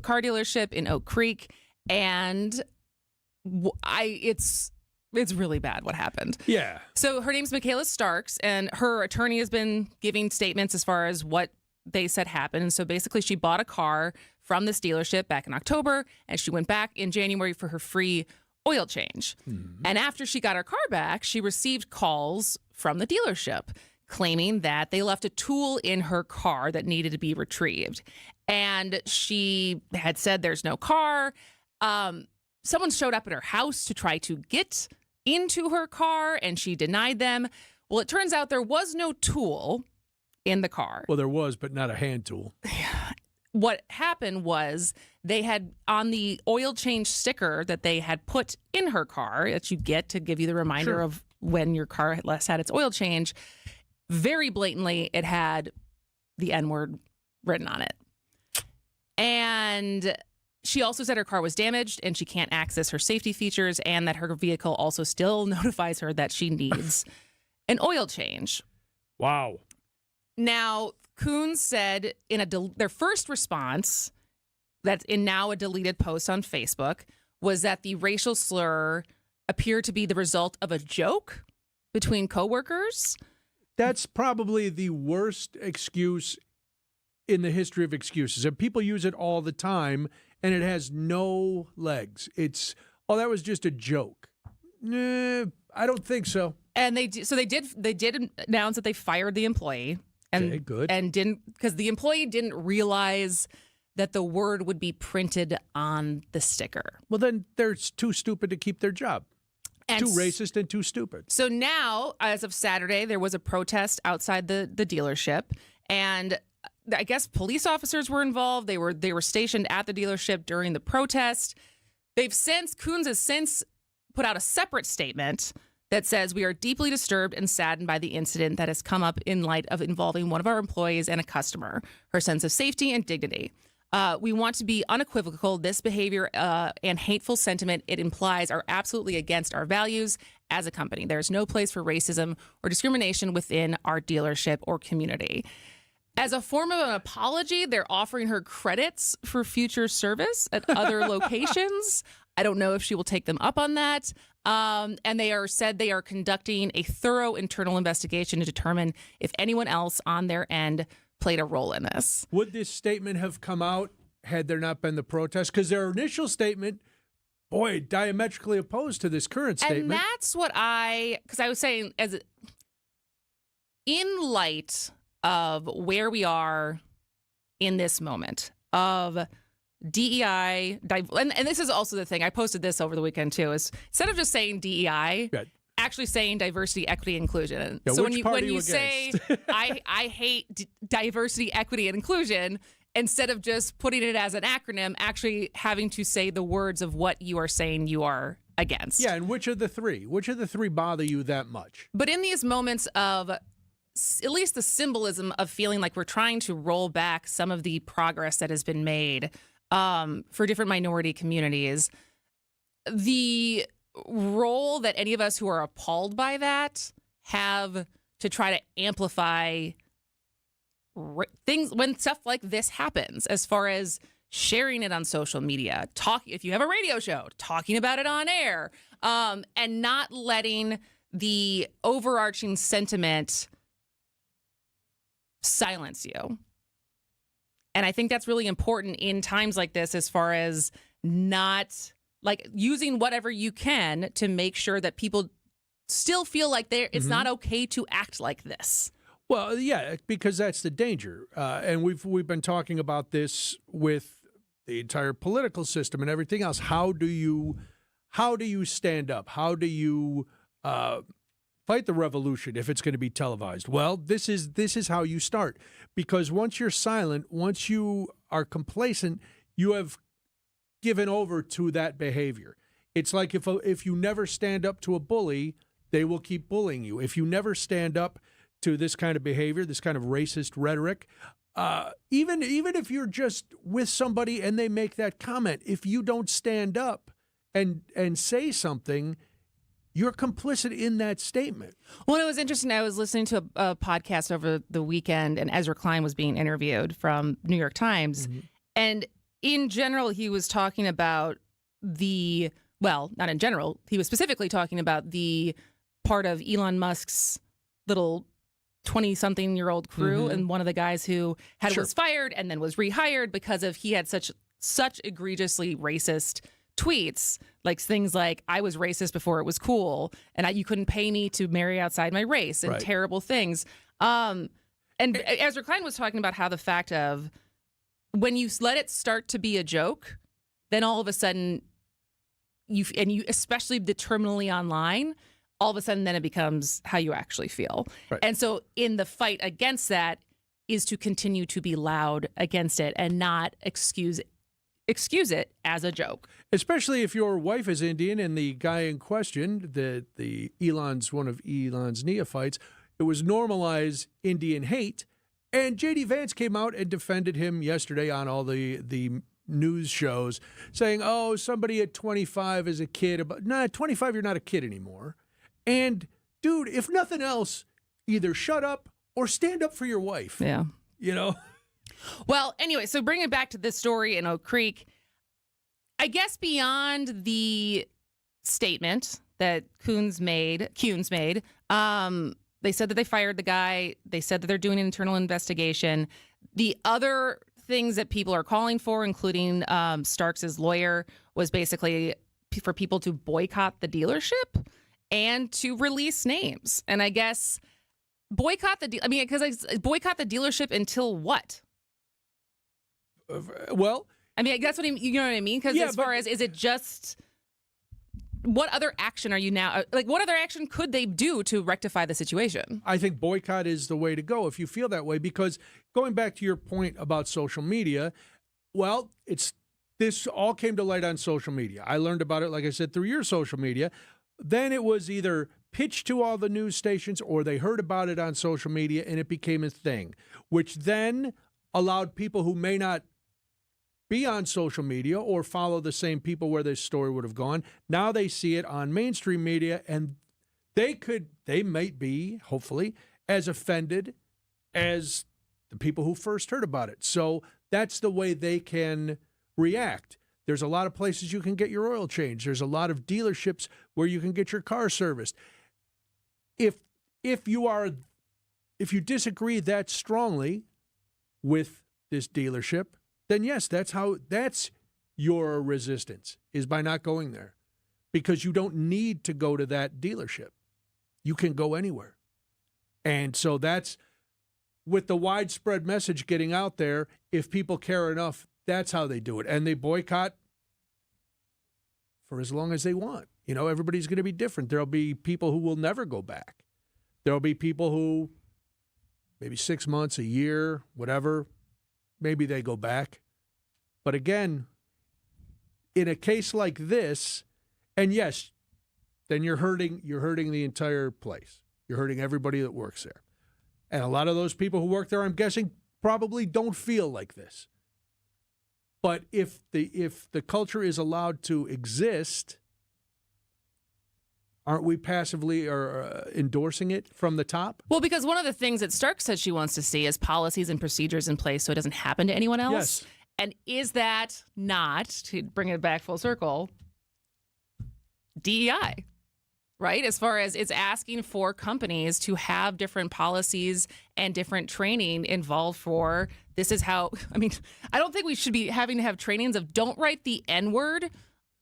car dealership in Oak Creek, and it's really bad what happened. Yeah. So her name's Michaela Starks, and her attorney has been giving statements as far as what they said happened. And so basically she bought a car from this dealership back in October, and she went back in January for her free oil change. Mm-hmm. And after she got her car back, she received calls from the dealership claiming that they left a tool in her car that needed to be retrieved. And she had said there's no car. Someone showed up at her house to try to get into her car, and she denied them. Well, it turns out there was no tool in the car. Well, there was, but not a hand tool. What happened was they had on the oil change sticker that they had put in her car that you get to give you the reminder of when your car last had its oil change. Very blatantly, it had the N-word written on it. And she also said her car was damaged and she can't access her safety features, and that her vehicle also still notifies her that she needs an oil change. Wow. Now, Coons said in their first response, that's in now a deleted post on Facebook, was that the racial slur appeared to be the result of a joke between coworkers. That's probably the worst excuse in the history of excuses. And people use it all the time, and it has no legs. It's, that was just a joke. Nah, I don't think so. And they did announce that they fired the employee. And, okay, good. And because the employee didn't realize that the word would be printed on the sticker. Well, then they're too stupid to keep their job. Too racist and too stupid. So now, as of Saturday, there was a protest outside the dealership, and I guess police officers were involved. They were stationed at the dealership during the protest. Coons has since put out a separate statement that says, "We are deeply disturbed and saddened by the incident that has come up in light of involving one of our employees and a customer, her sense of safety and dignity. We want to be unequivocal. This behavior and hateful sentiment it implies are absolutely against our values as a company. There is no place for racism or discrimination within our dealership or community." As a form of an apology, they're offering her credits for future service at other locations. I don't know if she will take them up on that. And they are conducting a thorough internal investigation to determine if anyone else on their end played a role in this. Would this statement have come out had there not been the protest? Because their initial statement, diametrically opposed to this current statement. And that's what because I was saying, in light of where we are in this moment of DEI, and this is also the thing, I posted this over the weekend too, is instead of just saying DEI, actually saying diversity, equity, inclusion. Yeah, so when you say, I hate diversity, equity, and inclusion, instead of just putting it as an acronym, actually having to say the words of what you are saying you are against. Yeah, and which of the three bother you that much? But in these moments of at least the symbolism of feeling like we're trying to roll back some of the progress that has been made for different minority communities, the role that any of us who are appalled by that have to try to amplify things when stuff like this happens, as far as sharing it on social media, if you have a radio show, talking about it on air, and not letting the overarching sentiment silence you. And I think that's really important in times like this, as far as not using whatever you can to make sure that people still feel like it's not okay to act like this. Well, yeah, because that's the danger. And we've been talking about this with the entire political system and everything else. How do you stand up? How do you fight the revolution if it's going to be televised? Well, this is how you start. Because once you're silent, once you are complacent, you have given over to that behavior. It's like if you never stand up to a bully, they will keep bullying you. If you never stand up to this kind of behavior, this kind of racist rhetoric, even if you're just with somebody and they make that comment, if you don't stand up and say something, you're complicit in that statement. Well, it was interesting. I was listening to a podcast over the weekend, and Ezra Klein was being interviewed from New York Times. Mm-hmm. And in general, he was talking about not in general, he was specifically talking about the part of Elon Musk's little 20-something-year-old crew, and one of the guys who was fired and then was rehired because he had such egregiously racist tweets, like things like, I was racist before it was cool, and you couldn't pay me to marry outside my race, and terrible things. And Ezra Klein was talking about how the fact of when you let it start to be a joke, then all of a sudden, you especially the terminally online, all of a sudden then it becomes how you actually feel. Right. And so in the fight against that is to continue to be loud against it and not excuse it as a joke. Especially if your wife is Indian and the guy in question, one of Elon's neophytes, it was normalized Indian hate. And J.D. Vance came out and defended him yesterday on all the news shows, saying, oh, somebody at 25 is a kid. 25, you're not a kid anymore. And, dude, if nothing else, either shut up or stand up for your wife. Yeah. You know? Well, anyway, so bringing it back to this story in Oak Creek, I guess beyond the statement that Kuhns made, they said that they fired the guy. They said that they're doing an internal investigation. The other things that people are calling for, including Starks' lawyer, was basically for people to boycott the dealership and to release names. And I guess boycott the boycott the dealership until what? Well, I mean, that's what you know what I mean? Because as far as, is it just, what other action are you now, like, what other action could they do to rectify the situation? I think boycott is the way to go if you feel that way, because going back to your point about social media, well, this all came to light on social media. I learned about it, like I said, through your social media. Then it was either pitched to all the news stations or they heard about it on social media and it became a thing, which then allowed people who may not be on social media or follow the same people where this story would have gone. Now they see it on mainstream media, and they might be, hopefully, as offended as the people who first heard about it. So that's the way they can react. There's a lot of places you can get your oil changed. There's a lot of dealerships where you can get your car serviced. If you disagree that strongly with this dealership, then yes, that's your resistance, is by not going there, because you don't need to go to that dealership. You can go anywhere. And so that's, with the widespread message getting out there, if people care enough, that's how they do it. And they boycott for as long as they want. You know, everybody's going to be different. There'll be people who will never go back. There'll be people who maybe 6 months, a year, whatever, maybe they go back. But again, in a case like this, and yes, then you're hurting the entire place. You're hurting everybody that works there. And a lot of those people who work there, I'm guessing, probably don't feel like this. But if the culture is allowed to exist, aren't we passively or endorsing it from the top? Well, because one of the things that Stark says she wants to see is policies and procedures in place so it doesn't happen to anyone else. Yes. And is that not, to bring it back full circle, DEI, right? As far as it's asking for companies to have different policies and different training involved for, this is how, I mean, I don't think we should be having to have trainings of don't write the N-word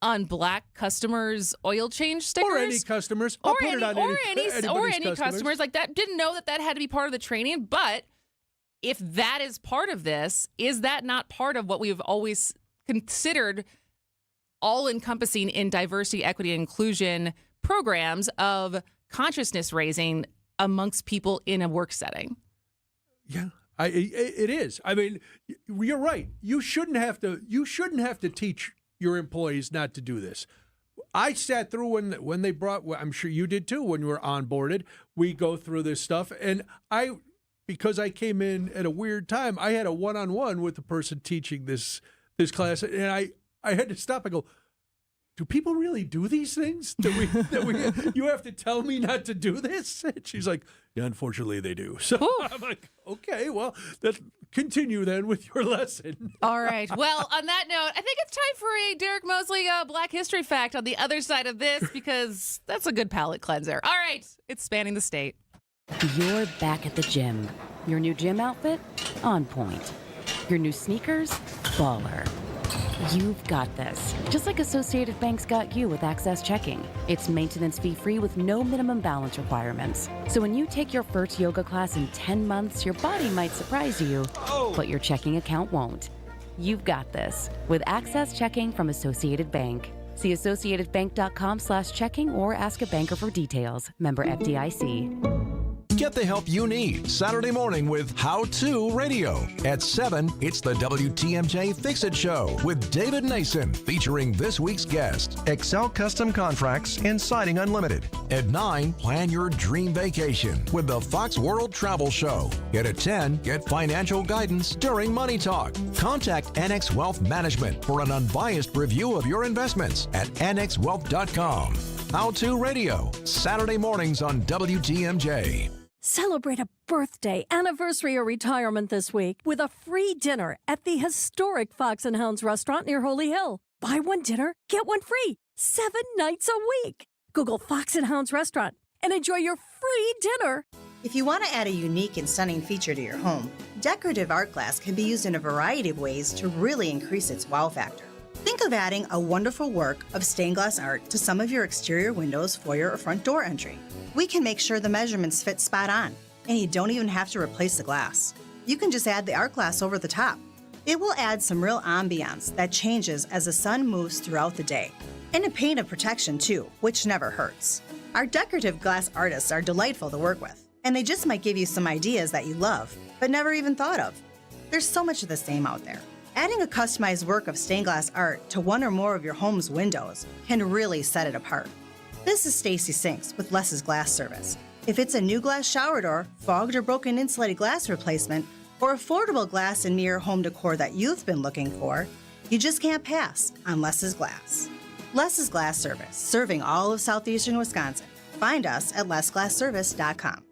on black customers' oil change stickers. Or any customers. I'll put it on any customers. Like that, didn't know that had to be part of the training, but if that is part of this, is that not part of what we've always considered all-encompassing in diversity, equity, and inclusion programs of consciousness raising amongst people in a work setting? Yeah, it is. I mean, you're right. You shouldn't have to teach your employees not to do this. I sat through when they brought, I'm sure you did too, when you were onboarded, we go through this stuff, and because I came in at a weird time, I had a one-on-one with the person teaching this class, and I had to stop. I go, do people really do these things? You have to tell me not to do this? And she's like, yeah, unfortunately they do. So I'm like, okay, well, continue then with your lesson. All right. Well, on that note, I think it's time for a Derek Mosley Black History fact on the other side of this, because that's a good palate cleanser. All right. It's spanning the state. You're back at the gym. Your new gym outfit? On point. Your new sneakers? Baller. You've got this. Just like Associated Bank's got you with Access Checking. It's maintenance fee-free with no minimum balance requirements. So when you take your first yoga class in 10 months, your body might surprise you, but your checking account won't. You've got this with Access Checking from Associated Bank. See associatedbank.com/checking or ask a banker for details. Member FDIC. Get the help you need Saturday morning with How To Radio. At 7, it's the WTMJ Fix-It Show with David Nason, featuring this week's guest, Excel Custom Contracts and Siding Unlimited. At 9, plan your dream vacation with the Fox World Travel Show. And at 10, get financial guidance during Money Talk. Contact Annex Wealth Management for an unbiased review of your investments at annexwealth.com. How To Radio, Saturday mornings on WTMJ. Celebrate a birthday, anniversary, or retirement this week with a free dinner at the historic Fox and Hounds restaurant near Holy Hill. Buy one dinner, get one free, 7 nights a week. Google Fox and Hounds restaurant and enjoy your free dinner. If you want to add a unique and stunning feature to your home, decorative art glass can be used in a variety of ways to really increase its wow factor. Think of adding a wonderful work of stained glass art to some of your exterior windows, foyer, or front door entry. We can make sure the measurements fit spot on, and you don't even have to replace the glass. You can just add the art glass over the top. It will add some real ambiance that changes as the sun moves throughout the day. And a paint of protection too, which never hurts. Our decorative glass artists are delightful to work with, and they just might give you some ideas that you love, but never even thought of. There's so much of the same out there. Adding a customized work of stained glass art to one or more of your home's windows can really set it apart. This is Stacy Sinks with Les's Glass Service. If it's a new glass shower door, fogged or broken insulated glass replacement, or affordable glass and mirror home decor that you've been looking for, you just can't pass on Les's Glass. Les's Glass Service, serving all of southeastern Wisconsin. Find us at lesglassservice.com.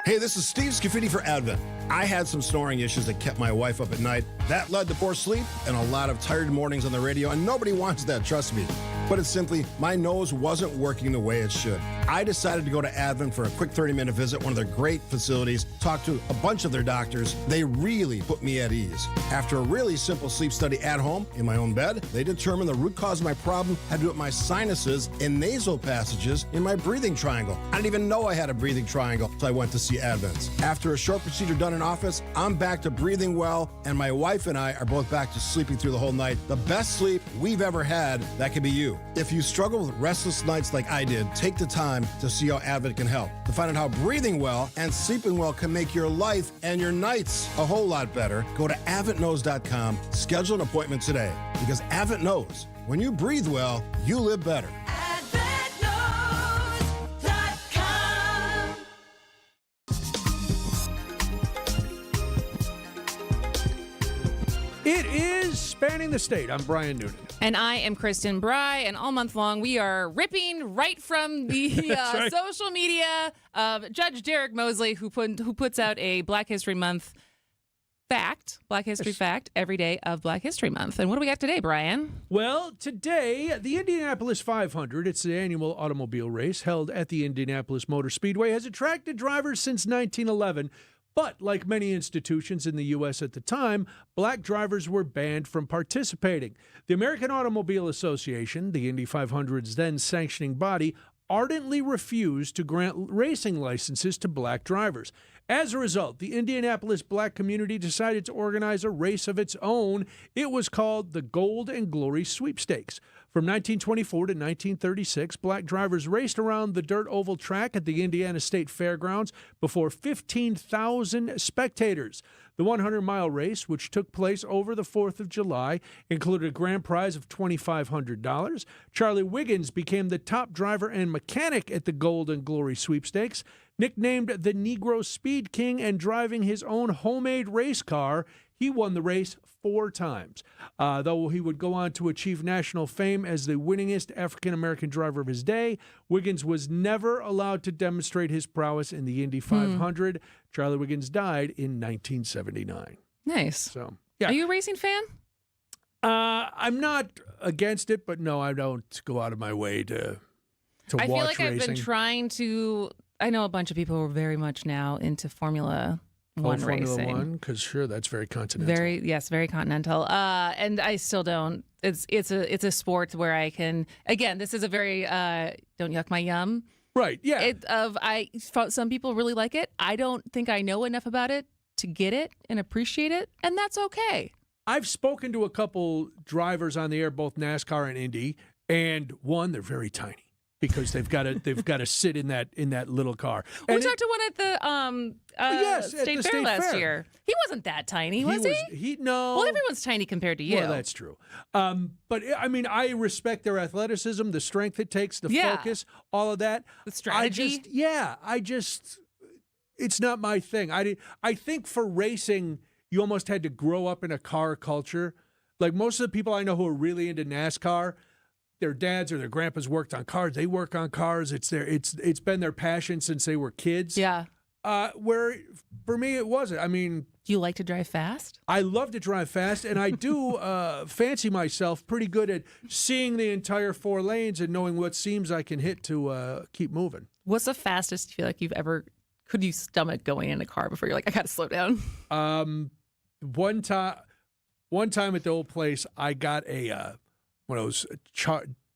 Hey, this is Steve Scafidi for Advent. I had some snoring issues that kept my wife up at night. That led to poor sleep and a lot of tired mornings on the radio, and nobody wants that, trust me. Put it simply, my nose wasn't working the way it should. I decided to go to Advent for a quick 30-minute visit, one of their great facilities, talk to a bunch of their doctors. They really put me at ease. After a really simple sleep study at home, in my own bed, they determined the root cause of my problem had to do with my sinuses and nasal passages in my breathing triangle. I didn't even know I had a breathing triangle, so I went to see Advent. After a short procedure done in office, I'm back to breathing well, and my wife and I are both back to sleeping through the whole night. The best sleep we've ever had, that could be you. If you struggle with restless nights like I did, take the time to see how Advent can help. To find out how breathing well and sleeping well can make your life and your nights a whole lot better, go to AdventKnows.com, schedule an appointment today. Because Advent knows, when you breathe well, you live better. It is Spanning the State. I'm Brian Noonan. And I am Kristin Brey, and all month long we are ripping right from the right. social media of Judge Derek Mosley, who puts out a Black History Month Black History fact every day of Black History Month. And what do we got today, Brian? Well, today, the Indianapolis 500, it's the annual automobile race held at the Indianapolis Motor Speedway, has attracted drivers since 1911. But like many institutions in the U.S. at the time, black drivers were banned from participating. The American Automobile Association, the Indy 500's then sanctioning body, ardently refused to grant racing licenses to black drivers. As a result, the Indianapolis black community decided to organize a race of its own. It was called the Gold and Glory Sweepstakes. From 1924 to 1936, black drivers raced around the dirt oval track at the Indiana State Fairgrounds before 15,000 spectators. The 100-mile race, which took place over the 4th of July, included a grand prize of $2,500. Charlie Wiggins became the top driver and mechanic at the Gold and Glory Sweepstakes. Nicknamed the Negro Speed King and driving his own homemade race car, he won the race 4 times. Though he would go on to achieve national fame as the winningest African-American driver of his day, Wiggins was never allowed to demonstrate his prowess in the Indy 500. Charlie Wiggins died in 1979. Nice. So, yeah. Are you a racing fan? I'm not against it, but no, I don't go out of my way to I watch feel like racing. I've been trying to. I know a bunch of people who are very much now into Formula One Formula racing. One, because sure, that's very continental. Very continental. And I still don't. It's a sport where I can. Again, this is a very don't yuck my yum. Right. Yeah. Some people really like it. I don't think I know enough about it to get it and appreciate it, and that's okay. I've spoken to a couple drivers on the air, both NASCAR and Indy, and one, they're very tiny because they've got to sit in that little car. We talked to one at the State Fair last year. He wasn't that tiny, was he? No. Well, everyone's tiny compared to you. Well, that's true. But I mean, I respect their athleticism, the strength it takes, the focus, all of that. The strategy. It's not my thing. I think for racing, you almost had to grow up in a car culture. Like most of the people I know who are really into NASCAR, their dads or their grandpas worked on cars. They work on cars. It's been their passion since they were kids. Yeah. where for me it wasn't. I mean, do you like to drive fast? I love to drive fast, and I do fancy myself pretty good at seeing the entire 4 lanes and knowing what seams I can hit to keep moving. What's the fastest you feel like you've ever could you stomach going in a car before you're like, I got to slow down? One time at the old place, I got a one of those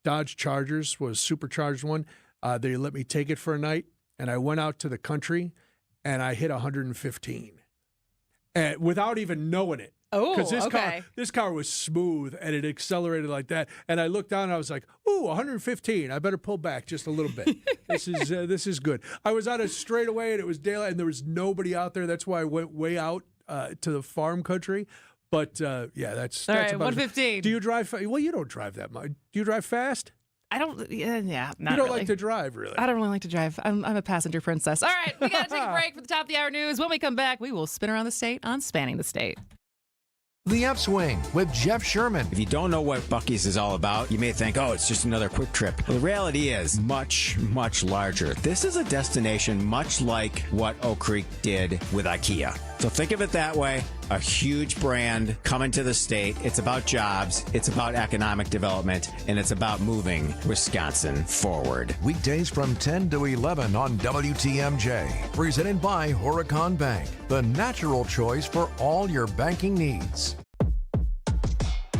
Dodge Chargers, was supercharged one. They let me take it for a night, and I went out to the country, and I hit 115, and without even knowing it. Oh, because this car was smooth, and it accelerated like that. And I looked down, and I was like, "Ooh, 115! I better pull back just a little bit. This is good." I was on a straightaway, and it was daylight, and there was nobody out there. That's why I went way out to the farm country. But yeah, that's all right. About 115. Do you drive? Well, you don't drive that much. Do you drive fast? I don't. Yeah, not You don't really. like to drive, really. I don't really like to drive. I'm a passenger princess. All right, we got to take a break for the top of the hour news. When we come back, we will spin around the state on Spanning the State. The Upswing with Jeff Sherman. If you don't know what Buc-ee's is all about, you may think, oh, it's just another quick trip. Well, the reality is much, much larger. This is a destination much like what Oak Creek did with IKEA. So think of it that way. A huge brand coming to the state. It's about jobs. It's about economic development. And it's about moving Wisconsin forward. Weekdays from 10 to 11 on WTMJ. Presented by Horicon Bank, the natural choice for all your banking needs.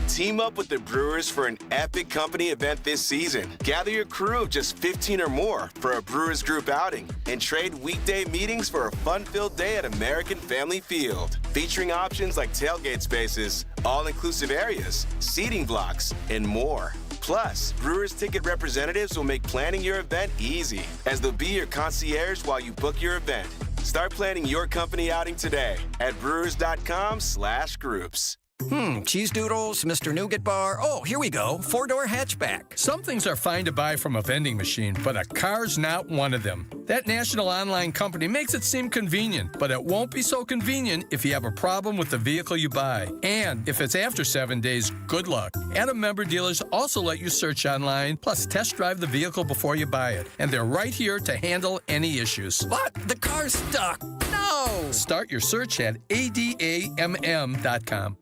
Team up with the Brewers for an epic company event this season. Gather your crew of just 15 or more for a Brewers Group outing and trade weekday meetings for a fun-filled day at American Family Field. Featuring options like tailgate spaces, all-inclusive areas, seating blocks, and more. Plus, Brewers ticket representatives will make planning your event easy, as they'll be your concierge while you book your event. Start planning your company outing today at brewers.com/groups. Cheese doodles, Mr. Nougat Bar. Oh, here we go. 4-door hatchback. Some things are fine to buy from a vending machine, but a car's not one of them. That national online company makes it seem convenient, but it won't be so convenient if you have a problem with the vehicle you buy. And if it's after 7 days, good luck. Adam member dealers also let you search online, plus test drive the vehicle before you buy it. And they're right here to handle any issues. But the car's stuck. No! Start your search at adamm.com.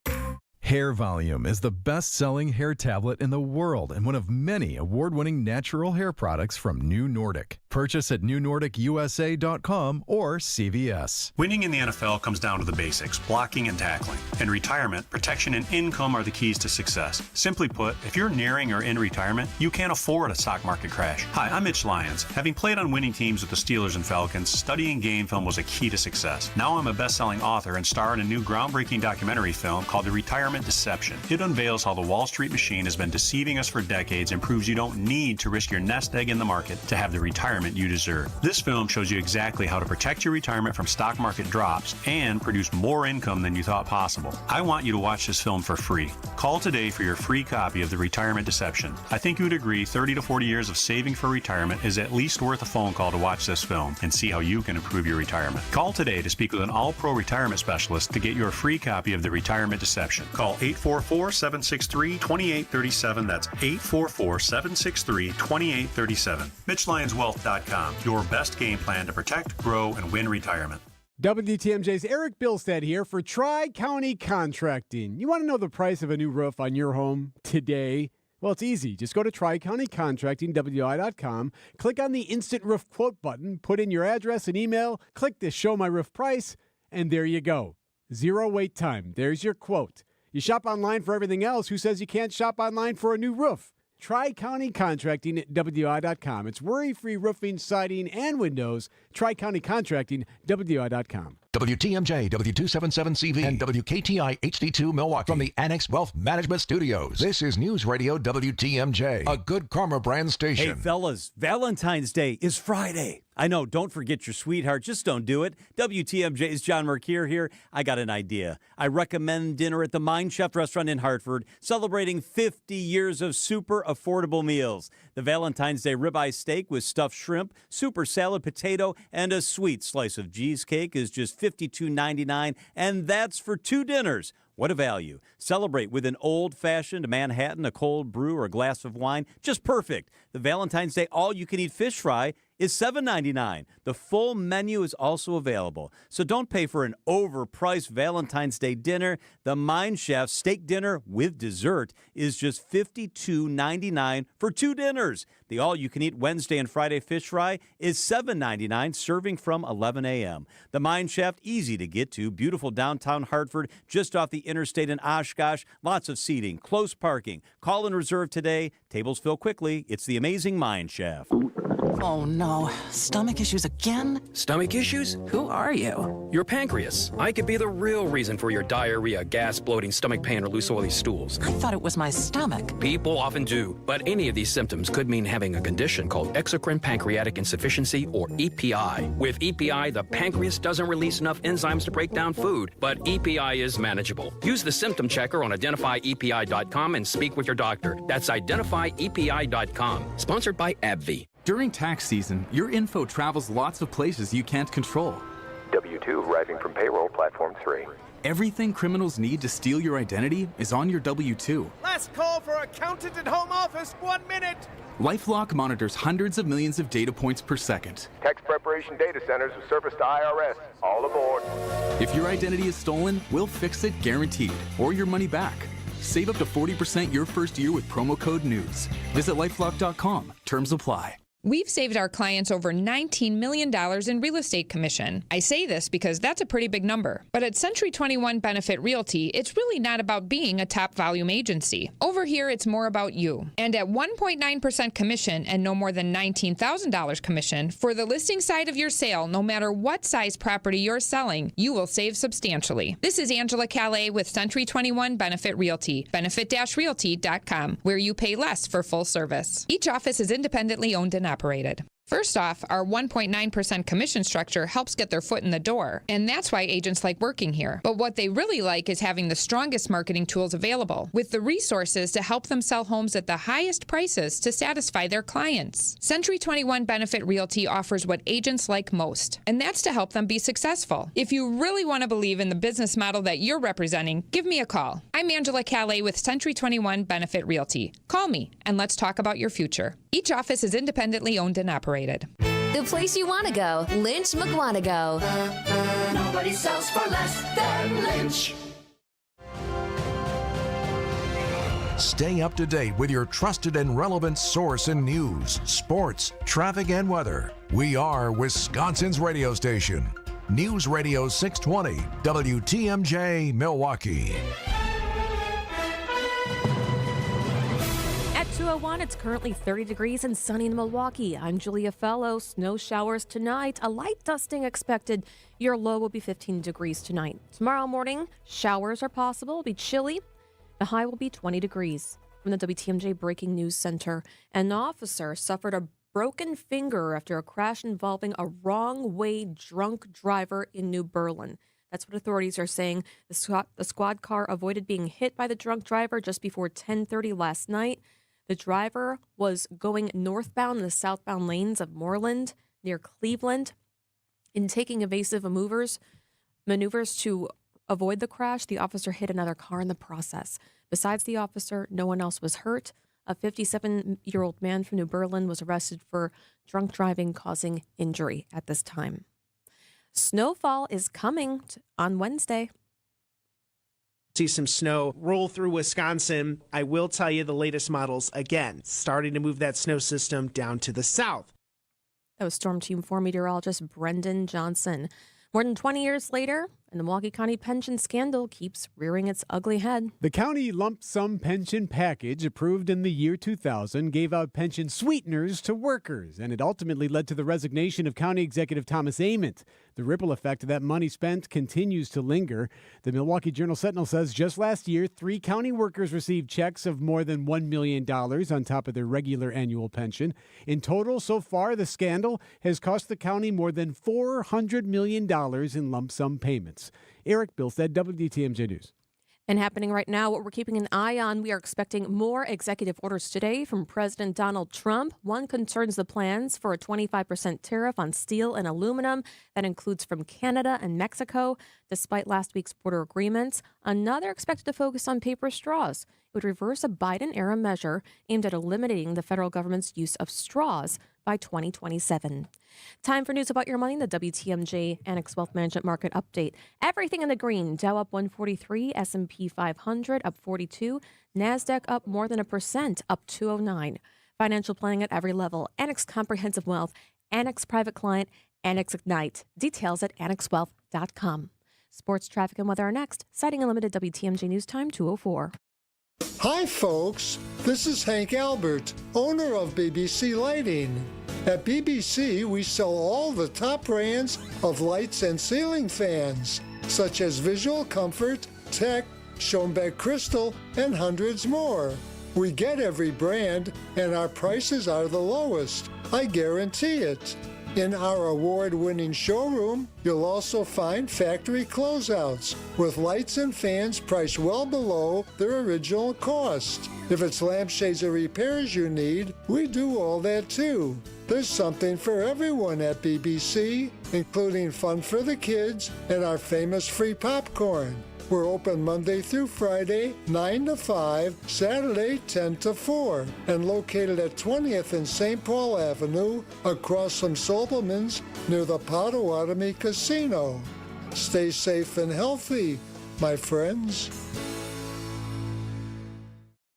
Hair Volume is the best-selling hair tablet in the world and one of many award-winning natural hair products from New Nordic. Purchase at newnordicusa.com or CVS. Winning in the NFL comes down to the basics, blocking and tackling. In retirement, protection and income are the keys to success. Simply put, if you're nearing or in retirement, you can't afford a stock market crash. Hi, I'm Mitch Lyons. Having played on winning teams with the Steelers and Falcons, studying game film was a key to success. Now I'm a best-selling author and star in a new groundbreaking documentary film called The Retirement Deception. It unveils how the Wall Street machine has been deceiving us for decades and proves you don't need to risk your nest egg in the market to have the retirement you deserve. This film shows you exactly how to protect your retirement from stock market drops and produce more income than you thought possible. I want you to watch this film for free. Call today for your free copy of The Retirement Deception. I think you would agree 30 to 40 years of saving for retirement is at least worth a phone call to watch this film and see how you can improve your retirement. Call today to speak with an all-pro retirement specialist to get your free copy of The Retirement Deception. Call 844-763-2837. That's 844-763-2837. MitchLyonsWealth.com. Your best game plan to protect, grow, and win retirement. WTMJ's Eric Bilstead here for Tri-County Contracting. You want to know the price of a new roof on your home today? Well, it's easy. Just go to TriCountyContractingWI.com, click on the Instant Roof Quote button, put in your address and email, click the Show My Roof Price, and there you go. Zero wait time. There's your quote. You shop online for everything else. Who says you can't shop online for a new roof? Tri-County Contracting at WI.com. It's worry-free roofing, siding, and windows. Tri-County Contracting, WI.com. WTMJ, W277CV, and WKTI HD2 Milwaukee from the Annex Wealth Management Studios. This is News Radio WTMJ, a good karma brand station. Hey, fellas, Valentine's Day is Friday. I know, don't forget your sweetheart. Just don't do it. WTMJ's John Mercure here. I got an idea. I recommend dinner at the Mind Chef restaurant in Hartford, celebrating 50 years of super affordable meals. The Valentine's Day ribeye steak with stuffed shrimp, super salad, potato, and a sweet slice of cheesecake is just $52.99, and that's for 2 dinners. What a value. Celebrate with an old-fashioned Manhattan, a cold brew, or a glass of wine. Just perfect. The Valentine's Day all-you-can-eat fish fry is $7.99. The full menu is also available. So don't pay for an overpriced Valentine's Day dinner. The Mind Chef steak dinner with dessert is just $52.99 for 2 dinners. The all-you-can-eat Wednesday and Friday fish fry is $7.99, serving from 11 a.m. The Mind Chef, easy to get to, beautiful downtown Hartford, just off the interstate in Oshkosh. Lots of seating, close parking. Call and reserve today. Tables fill quickly. It's the amazing Mind Chef. Oh no, stomach issues again? Stomach issues? Who are you? Your pancreas. I could be the real reason for your diarrhea, gas, bloating, stomach pain, or loose oily stools. I thought it was my stomach. People often do, but any of these symptoms could mean having a condition called exocrine pancreatic insufficiency, or EPI. With EPI, the pancreas doesn't release enough enzymes to break down food, but EPI is manageable. Use the symptom checker on identifyepi.com and speak with your doctor. That's identifyepi.com. Sponsored by AbbVie. During tax season, your info travels lots of places you can't control. W-2 arriving from payroll platform 3. Everything criminals need to steal your identity is on your W-2. Last call for accountant at home office, 1 minute. LifeLock monitors hundreds of millions of data points per second. Tax preparation data centers with service to IRS. All aboard. If your identity is stolen, we'll fix it guaranteed, or your money back. Save up to 40% your first year with promo code NEWS. Visit lifelock.com. Terms apply. We've saved our clients over $19 million in real estate commission. I say this because that's a pretty big number. But at Century 21 Benefit Realty, it's really not about being a top volume agency. Over here, it's more about you. And at 1.9% commission and no more than $19,000 commission, for the listing side of your sale, no matter what size property you're selling, you will save substantially. This is Angela Calais with Century 21 Benefit Realty, benefit-realty.com, where you pay less for full service. Each office is independently owned and operated. First off, our 1.9% commission structure helps get their foot in the door, and that's why agents like working here. But what they really like is having the strongest marketing tools available, with the resources to help them sell homes at the highest prices to satisfy their clients. Century 21 Benefit Realty offers what agents like most, and that's to help them be successful. If you really want to believe in the business model that you're representing, give me a call. I'm Angela Calais with Century 21 Benefit Realty. Call me, and let's talk about your future. Each office is independently owned and operated. The place you want to go, Lynch McWanago. Nobody sells for less than Lynch. Stay up to date with your trusted and relevant source in news, sports, traffic, and weather. We are Wisconsin's radio station. News Radio 620, WTMJ, Milwaukee. At 2:01, it's currently 30 degrees and sunny in Milwaukee. I'm Julia Fellow. Snow showers tonight. A light dusting expected. Your low will be 15 degrees tonight. Tomorrow morning, showers are possible. It'll be chilly. The high will be 20 degrees. From the WTMJ Breaking News Center, an officer suffered a broken finger after a crash involving a wrong-way drunk driver in New Berlin. That's what authorities are saying. The squad car avoided being hit by the drunk driver just before 10:30 last night. The driver was going northbound in the southbound lanes of Moreland near Cleveland. In taking evasive maneuvers to avoid the crash, the officer hit another car in the process. Besides the officer, no one else was hurt. A 57-year-old man from New Berlin was arrested for drunk driving causing injury at this time. Snowfall is coming on Wednesday. See some snow roll through Wisconsin. I will tell you the latest models, again, starting to move that snow system down to the south. That was Storm Team 4 meteorologist Brendan Johnson. More than 20 years later, and the Milwaukee County pension scandal keeps rearing its ugly head. The county lump sum pension package approved in the year 2000 gave out pension sweeteners to workers, and it ultimately led to the resignation of County Executive Thomas Ament. The ripple effect of that money spent continues to linger. The Milwaukee Journal-Sentinel says just last year, 3 county workers received checks of more than $1 million on top of their regular annual pension. In total, so far, the scandal has cost the county more than $400 million in lump sum payments. Eric Bilstead, WTMJ News. And happening right now, what we're keeping an eye on, we are expecting more executive orders today from President Donald Trump. One concerns the plans for a 25% tariff on steel and aluminum that includes from Canada and Mexico. Despite last week's border agreements, Another expected to focus on paper straws. It would reverse a Biden-era measure aimed at eliminating the federal government's use of straws by 2027. Time for news about your money, the WTMJ Annex Wealth Management Market Update. Everything in the green. Dow up 143, S&P 500 up 42, NASDAQ up more than 1%, up 209. Financial planning at every level. Annex Comprehensive Wealth, Annex Private Client, Annex Ignite. Details at annexwealth.com. Sports, traffic, and weather are next. Citing Unlimited WTMJ News Time 2:04. Hi, folks. This is Hank Albert, owner of BBC Lighting. At BBC, we sell all the top brands of lights and ceiling fans, such as Visual Comfort, Tech, Schoenbeck Crystal, and hundreds more. We get every brand, and our prices are the lowest. I guarantee it. In our award-winning showroom, you'll also find factory closeouts with lights and fans priced well below their original cost. If it's lampshades or repairs you need, we do all that too. There's something for everyone at BBC, including fun for the kids and our famous free popcorn. We're open Monday through Friday, 9 to 5, Saturday, 10 to 4, and located at 20th and St. Paul Avenue, across from Sobelman's, near the Potawatomi Casino. Stay safe and healthy, my friends.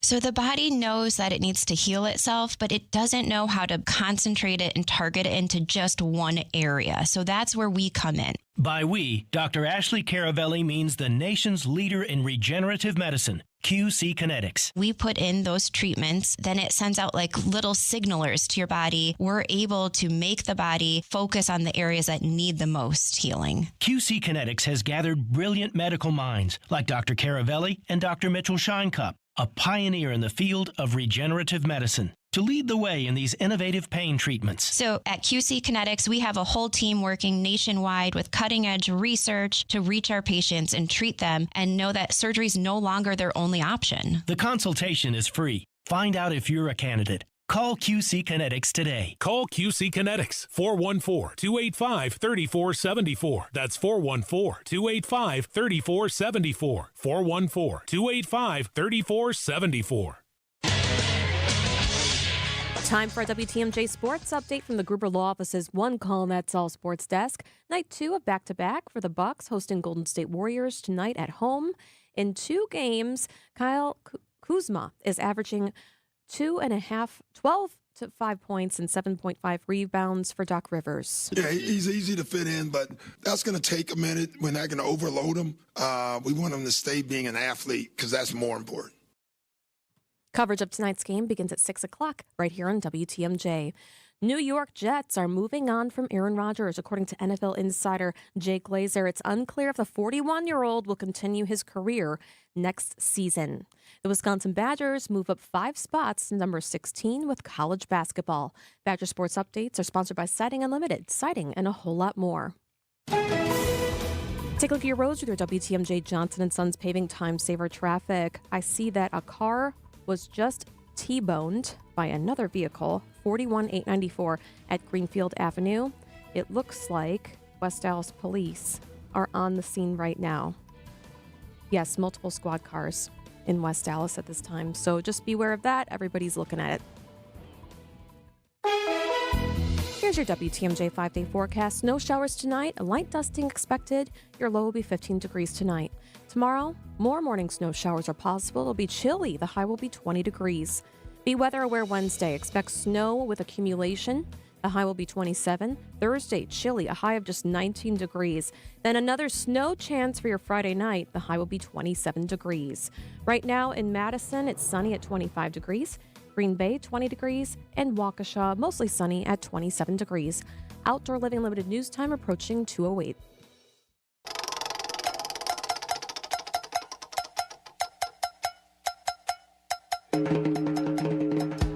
So the body knows that it needs to heal itself, but it doesn't know how to concentrate it and target it into just one area. So that's where we come in. By we, Dr. Ashley Caravelli means the nation's leader in regenerative medicine, QC Kinetics. We put in those treatments, then it sends out like little signalers to your body. We're able to make the body focus on the areas that need the most healing. QC Kinetics has gathered brilliant medical minds like Dr. Caravelli and Dr. Mitchell Scheinkup, a pioneer in the field of regenerative medicine, to lead the way in these innovative pain treatments. So at QC Kinetics, we have a whole team working nationwide with cutting-edge research to reach our patients and treat them and know that surgery is no longer their only option. The consultation is free. Find out if you're a candidate. Call QC Kinetics today. Call QC Kinetics, 414-285-3474. That's 414-285-3474. 414-285-3474. Time for a WTMJ Sports Update from the Gruber Law Office's One Call and That's All Sports Desk. Night 2 of back-to-back for the Bucks, hosting Golden State Warriors tonight at home. In 2 games, Kyle Kuzma is averaging 12 to 5 points and 7.5 rebounds for Doc Rivers. Yeah, he's easy to fit in, but that's going to take a minute. We're not going to overload him. We want him to stay being an athlete because that's more important. Coverage of tonight's game begins at 6 o'clock right here on WTMJ. New York Jets are moving on from Aaron Rodgers. According to NFL insider Jay Glazer, it's unclear if the 41-year-old will continue his career next season. The Wisconsin Badgers move up 5 spots to number 16 with college basketball. Badger Sports Updates are sponsored by Siding Unlimited, siding and a whole lot more. Take a look at your roads with your WTMJ Johnson & Sons paving time saver traffic. I see that a car was just T-boned by another vehicle, 41894 at Greenfield Avenue. It looks like West Dallas police are on the scene right now. Yes, multiple squad cars in West Dallas at this time. So just beware of that. Everybody's looking at it. Here's your WTMJ 5-day forecast. No showers tonight. A light dusting expected. Your low will be 15 degrees tonight. Tomorrow, more morning snow showers are possible. It'll be chilly. The high will be 20 degrees. Be weather aware Wednesday. Expect snow with accumulation. The high will be 27. Thursday, chilly. A high of just 19 degrees. Then another snow chance for your Friday night. The high will be 27 degrees. Right now in Madison, it's sunny at 25 degrees. Green Bay, 20 degrees. And Waukesha, mostly sunny at 27 degrees. Outdoor Living Limited news time approaching 2:08.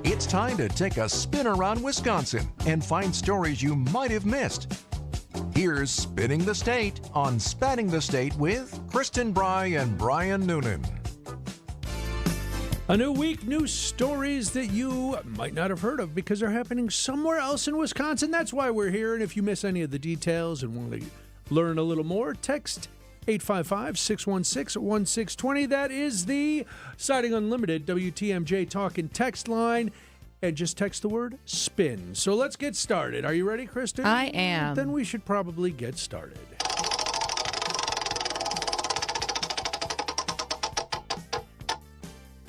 It's time to take a spin around Wisconsin and find stories you might have missed. Here's Spinning the State on Spanning the State with Kristin, Brey, and Brian Noonan. A new week, new stories that you might not have heard of because they're happening somewhere else in Wisconsin. That's why we're here. And if you miss any of the details and want to learn a little more, text 855-616-1620. That is the Siding Unlimited WTMJ Talk and Text line. And just text the word SPIN. So let's get started. Are you ready, Kristin? I am. Then we should probably get started.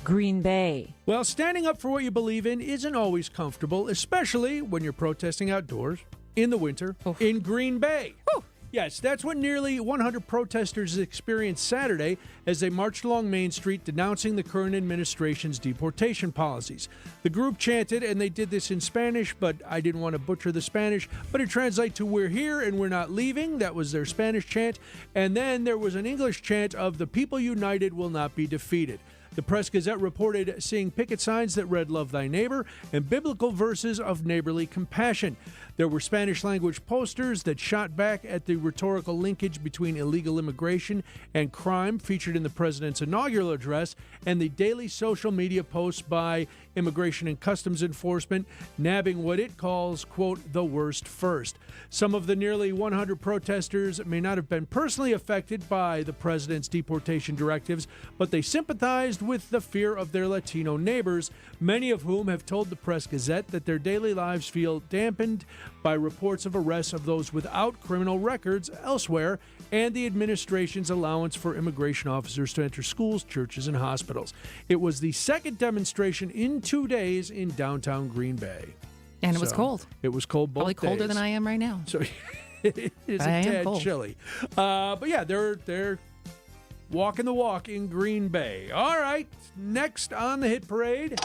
Green Bay. Well, standing up for what you believe in isn't always comfortable, especially when you're protesting outdoors in the winter in Green Bay. Whew. Yes, that's what nearly 100 protesters experienced Saturday as they marched along Main Street denouncing the current administration's deportation policies. The group chanted, and they did this in Spanish, but I didn't want to butcher the Spanish, but it translates to "We're here and we're not leaving." That was their Spanish chant. And then there was an English chant of "The people united will not be defeated." The Press-Gazette reported seeing picket signs that read "Love thy neighbor" and biblical verses of neighborly compassion. There were Spanish-language posters that shot back at the rhetorical linkage between illegal immigration and crime featured in the president's inaugural address, and the daily social media posts by Immigration and Customs Enforcement nabbing what it calls, quote, "the worst first." Some of the nearly 100 protesters may not have been personally affected by the president's deportation directives, but they sympathized with the fear of their Latino neighbors, many of whom have told the Press-Gazette that their daily lives feel dampened by reports of arrests of those without criminal records elsewhere and the administration's allowance for immigration officers to enter schools, churches, and hospitals. It was the second demonstration in 2 days in downtown Green Bay. And it was cold. It was cold both Probably colder days. than I am right now. So it is a tad chilly. But yeah, they're walking the walk in Green Bay. All right, next on the hit parade.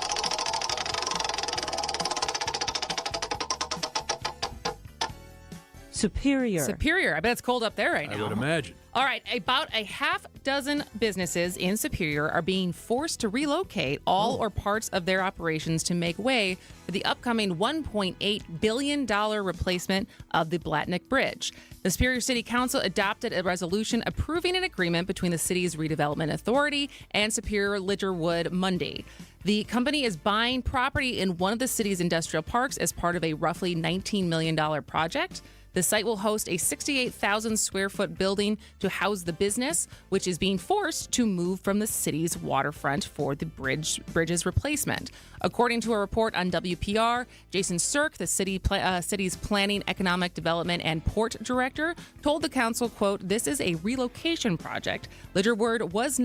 Superior. I bet it's cold up there right now. I would imagine. All right, about a half dozen businesses in Superior are being forced to relocate all or parts of their operations to make way for the upcoming $1.8 billion replacement of the Blatnick Bridge. The Superior City Council adopted a resolution approving an agreement between the city's redevelopment authority and Superior Lidgerwood Monday. The company is buying property in one of the city's industrial parks as part of a roughly $19 million project. The site will host a 68,000 square foot building to house the business, which is being forced to move from the city's waterfront for the bridge's replacement. According to a report on WPR, Jason Sirk, the city's Planning, Economic Development, and Port Director, told the council, quote, "This is a relocation project. Lidgerwood was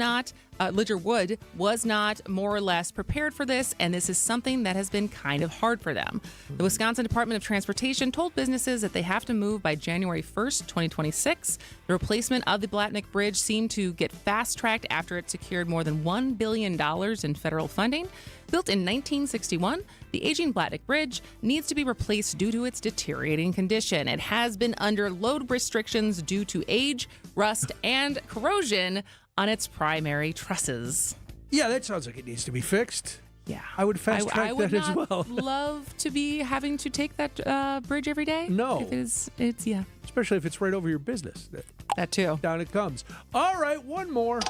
not more or less prepared for this, and this is something that has been kind of hard for them." The Wisconsin Department of Transportation told businesses that they have to move by January 1st, 2026. The replacement of the Blatnick Bridge seemed to get fast-tracked after it secured more than $1 billion in federal funding. Built in 1961, the aging Blatnick Bridge needs to be replaced due to its deteriorating condition. It has been under load restrictions due to age, rust, and corrosion on its primary trusses. Yeah, that sounds like it needs to be fixed. Yeah. I would fast track that as well. I would not love to be having to take that bridge every day. No. If it's yeah. Especially if it's right over your business. That too. Down it comes. All right, one more.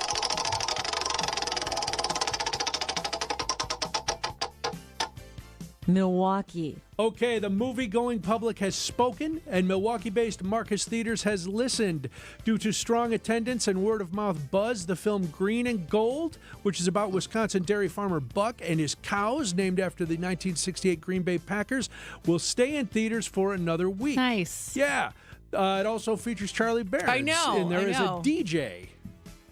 Milwaukee. Okay, the movie-going public has spoken, and Milwaukee-based Marcus Theaters has listened. Due to strong attendance and word-of-mouth buzz, the film Green and Gold, which is about Wisconsin dairy farmer Buck and his cows, named after the 1968 Green Bay Packers, will stay in theaters for another week. Nice. Yeah. It also features Charlie Berens. I know. And there is a DJ.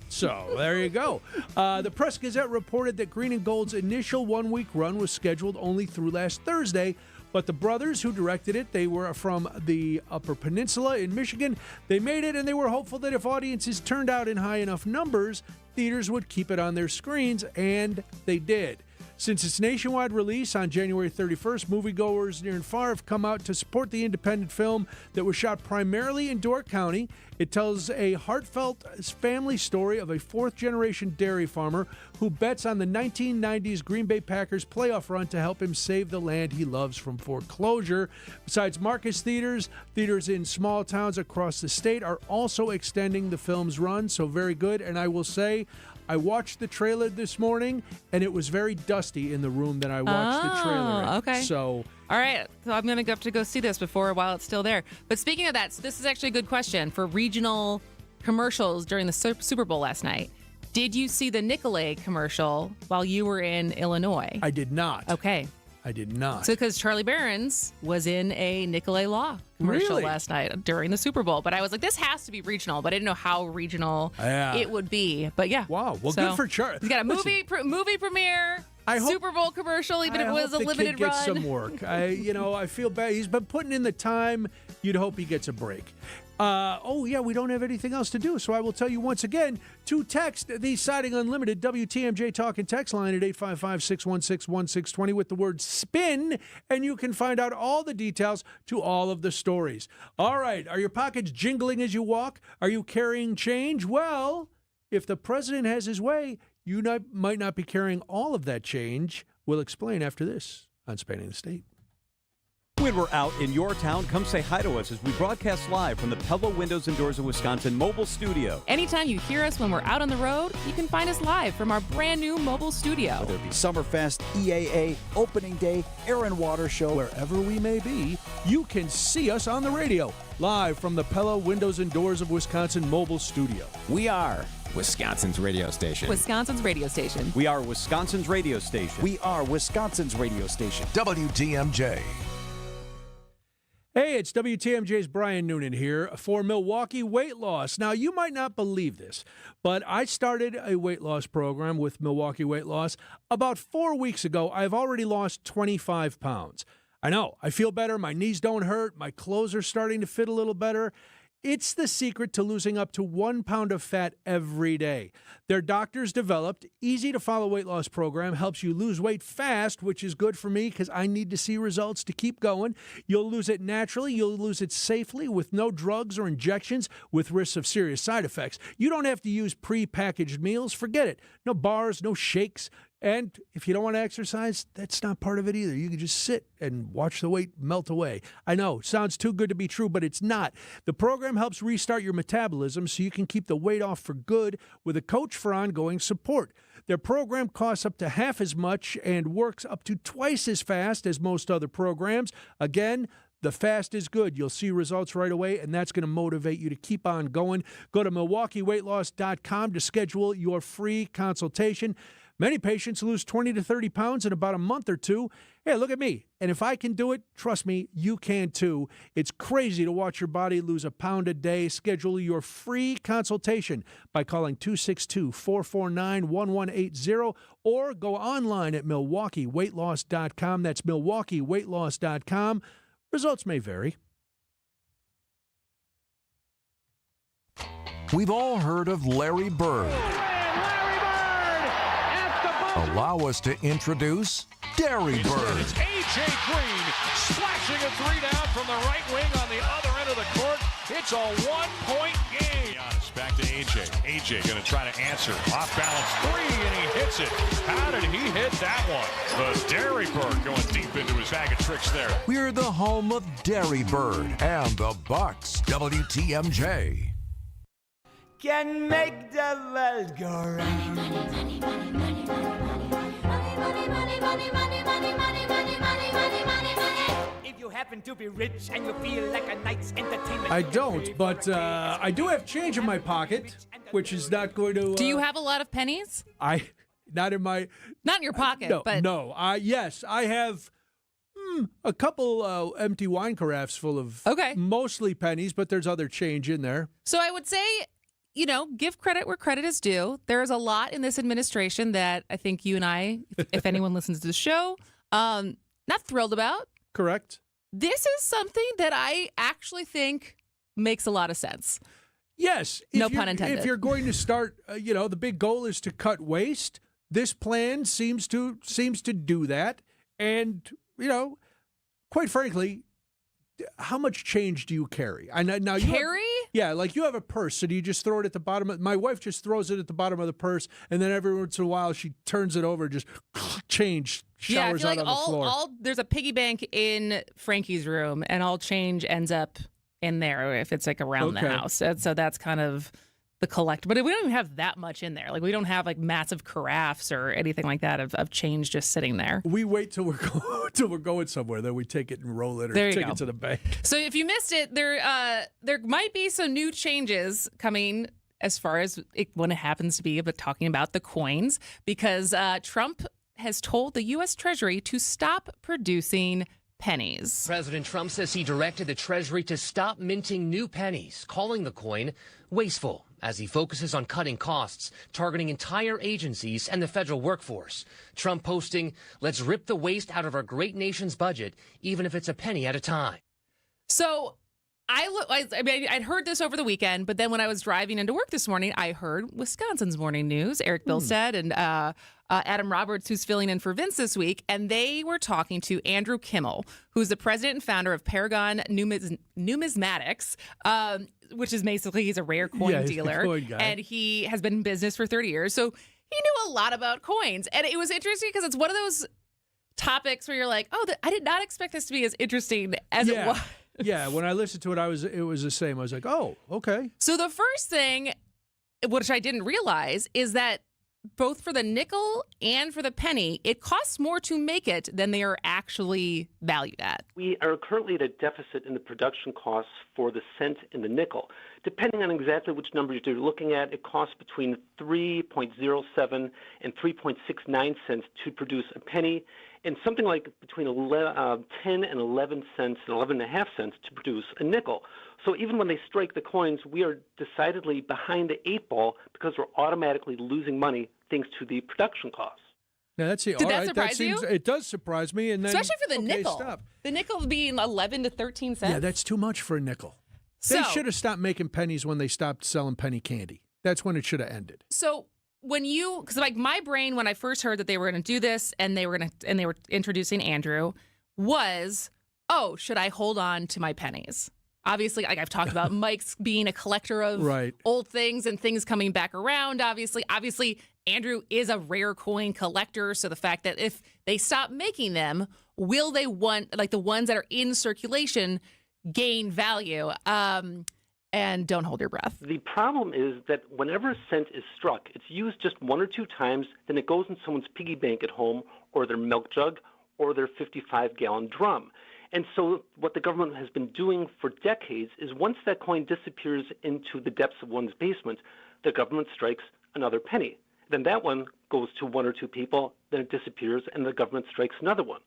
So, there you go. The Press-Gazette reported that Green and Gold's initial one-week run was scheduled only through last Thursday, but the brothers who directed it, they were from the Upper Peninsula in Michigan. They made it, and they were hopeful that if audiences turned out in high enough numbers, theaters would keep it on their screens, and they did. Since its nationwide release on January 31st, moviegoers near and far have come out to support the independent film that was shot primarily in Door County. It tells a heartfelt family story of a fourth-generation dairy farmer who bets on the 1990s Green Bay Packers playoff run to help him save the land he loves from foreclosure. Besides Marcus Theaters, theaters in small towns across the state are also extending the film's run, so very good. And I will say, I watched the trailer this morning, and it was very dusty in the room that I watched the trailer in. Okay. So, all right. So I'm going to have to go see this while it's still there. But speaking of that, so this is actually a good question for regional commercials during the Super Bowl last night. Did you see the Nicolay commercial while you were in Illinois? I did not. Okay. I did not. So because Charlie Barron's was in a Nicolay Law commercial last night during the Super Bowl. But I was like, this has to be regional, but I didn't know how regional it would be. But yeah. Wow. Well, good for Charlie. He's got a movie premiere, Super Bowl commercial, even if it was a limited run. run. Gets some work. I feel bad. He's been putting in the time. You'd hope he gets a break. We don't have anything else to do, so I will tell you once again to text the Siding Unlimited WTMJ Talk and Text line at 855-616-1620 with the word SPIN, and you can find out all the details to all of the stories. All right, are your pockets jingling as you walk? Are you carrying change? Well, if the president has his way, you might not be carrying all of that change. We'll explain after this on Spanning the State. When we're out in your town, come say hi to us as we broadcast live from the Pella Windows and Doors of Wisconsin mobile studio. Anytime you hear us when we're out on the road, you can find us live from our brand new mobile studio. Whether it be Summerfest, EAA, Opening Day, Air and Water Show, wherever we may be, you can see us on the radio, live from the Pella Windows and Doors of Wisconsin mobile studio. We are Wisconsin's radio station. Wisconsin's radio station. We are Wisconsin's radio station. We are Wisconsin's radio station. WTMJ. Hey, it's WTMJ's Brian Noonan here for Milwaukee Weight Loss. Now, you might not believe this, but I started a weight loss program with Milwaukee Weight Loss about 4 weeks ago. I've already lost 25 pounds. I know, I feel better. My knees don't hurt. My clothes are starting to fit a little better. It's the secret to losing up to 1 pound of fat every day. Their doctors developed easy-to-follow weight loss program, helps you lose weight fast, which is good for me because I need to see results to keep going. You'll lose it naturally. You'll lose it safely with no drugs or injections with risks of serious side effects. You don't have to use pre-packaged meals. Forget it. No bars, no shakes. And if you don't want to exercise, that's not part of it either. You can just sit and watch the weight melt away. I know, sounds too good to be true, but it's not. The program helps restart your metabolism so you can keep the weight off for good with a coach for ongoing support. Their program costs up to half as much and works up to twice as fast as most other programs. Again, the fast is good. You'll see results right away, and that's going to motivate you to keep on going. Go to MilwaukeeWeightLoss.com to schedule your free consultation. Many patients lose 20 to 30 pounds in about a month or two. Hey, look at me. And if I can do it, trust me, you can too. It's crazy to watch your body lose a pound a day. Schedule your free consultation by calling 262-449-1180 or go online at MilwaukeeWeightLoss.com. That's MilwaukeeWeightLoss.com. Results may vary. We've all heard of Larry Bird. Allow us to introduce Derry Bird. It's A.J. Green splashing a three down from the right wing on the other end of the court. It's a 1-point game. Giannis back to A.J. A.J. going to try to answer. Off balance three, and he hits it. How did he hit that one? The Derry Bird going deep into his bag of tricks there. We're the home of Derry Bird and the Bucks. WTMJ. Can make the world go round. If you happen to be rich and you feel like a night's entertainment. I don't, but I do have change in my pocket, which is not going to... Do you have a lot of pennies? Not in my... Not in your pocket, but... No, yes, I have a couple empty wine carafes full of mostly pennies, but there's other change in there. So I would say... give credit where credit is due. There is a lot in this administration that I think you and I, if anyone listens to the show, not thrilled about. Correct. This is something that I actually think makes a lot of sense. Yes. No pun intended. If you're going to start, the big goal is to cut waste. This plan seems to do that. And, quite frankly, how much change do you carry? Now carry? Yeah, like you have a purse, so do you just throw it at the bottom? My wife just throws it at the bottom of the purse, and then every once in a while she turns it over, just change showers out on the floor. There's a piggy bank in Frankie's room, and all change ends up in there if it's like around the house. And so that's kind of collect, but we don't even have that much in there. Like we don't have like massive carafes or anything like that of change just sitting there. We wait till we're going somewhere, then we take it and roll it or take it to the bank. So if you missed it, there might be some new changes coming as far as when it happens to be about talking about the coins, because Trump has told the U.S. Treasury to stop producing pennies. President Trump says he directed the Treasury to stop minting new pennies, calling the coin wasteful, as he focuses on cutting costs, targeting entire agencies and the federal workforce. Trump posting, "Let's rip the waste out of our great nation's budget, even if it's a penny at a time." So I'd heard this over the weekend, but then when I was driving into work this morning, I heard Wisconsin's Morning News, Eric Bilstead and Adam Roberts, who's filling in for Vince this week, and they were talking to Andrew Kimmel, who's the president and founder of Paragon Numismatics, which is basically he's a rare coin dealer, and he has been in business for 30 years. So he knew a lot about coins, and it was interesting because it's one of those topics where you're like, oh, I did not expect this to be as interesting as it was. Yeah, when I listened to it, it was the same. I was like, oh, okay. So the first thing, which I didn't realize, is that both for the nickel and for the penny, it costs more to make it than they are actually valued at. We are currently at a deficit in the production costs for the cent and the nickel. Depending on exactly which numbers you're looking at, it costs between 3.07 and 3.69 cents to produce a penny, and something like between 10 and 11 cents and 11.5 cents to produce a nickel. So even when they strike the coins, we are decidedly behind the eight ball because we're automatically losing money thanks to the production costs. Now that's it. Did that surprise you? It does surprise me, and then especially for the nickel. Stop. The nickel being 11 to 13 cents. Yeah, that's too much for a nickel. They should have stopped making pennies when they stopped selling penny candy. That's when it should have ended. So because like my brain when I first heard that they were going to do this and they were introducing Andrew was, oh, should I hold on to my pennies? Obviously, like I've talked about Mike's being a collector of old things and things coming back around. Obviously, Andrew is a rare coin collector. So the fact that if they stop making them, will they want, like the ones that are in circulation, gain value? And don't hold your breath. The problem is that whenever a cent is struck, it's used just one or two times, then it goes in someone's piggy bank at home or their milk jug or their 55-gallon drum. And so what the government has been doing for decades is once that coin disappears into the depths of one's basement, the government strikes another penny. Then that one goes to one or two people, then it disappears, and the government strikes another one.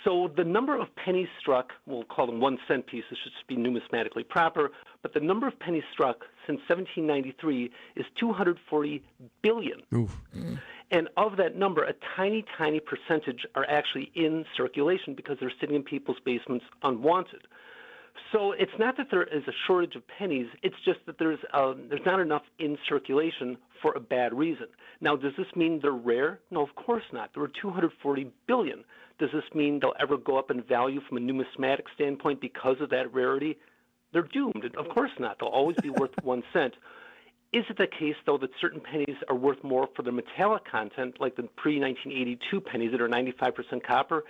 So the number of pennies struck, we'll call them 1 cent pieces, should just be numismatically proper, but the number of pennies struck since 1793 is 240 billion. And of that number, a tiny, tiny percentage are actually in circulation because they're sitting in people's basements unwanted. So it's not that there is a shortage of pennies, it's just that there's not enough in circulation for a bad reason. Now, does this mean they're rare? No, of course not. There are 240 billion. Does this mean they'll ever go up in value from a numismatic standpoint because of that rarity? They're doomed. Of course not. They'll always be worth 1 cent. Is it the case, though, that certain pennies are worth more for their metallic content, like the pre-1982 pennies that are 95% copper?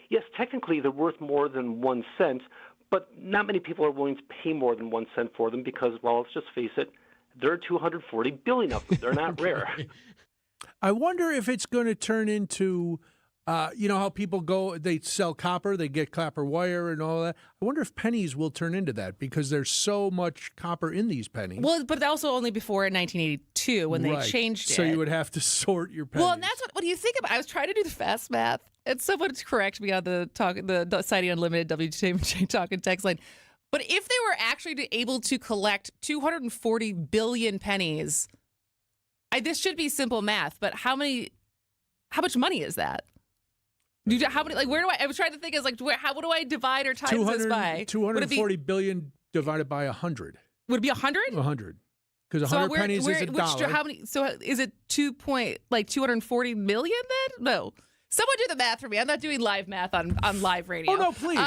Yes, technically they're worth more than 1 cent, but not many people are willing to pay more than 1 cent for them because, well, let's just face it, there are 240 billion of them. They're not rare. I wonder if it's going to turn into, you know how people go, they sell copper, they get copper wire and all that. I wonder if pennies will turn into that because there's so much copper in these pennies. Well, but also only before in 1982 when they changed it. So you would have to sort your pennies. Well, and that's what do you think about? I was trying to do the fast math, and someone correct me on the Citing Unlimited WTMJ talk and text line. But if they were actually able to collect 240 billion pennies, this should be simple math. But how much money is that? How many? Like, where do I was trying to think is like, what do I divide or times this by? 240 billion divided by 100. Would it be 100? 100. Because 100 pennies is a dollar. How many? So is it 240 million then? No. Someone do the math for me. I'm not doing live math on live radio. Oh no, please!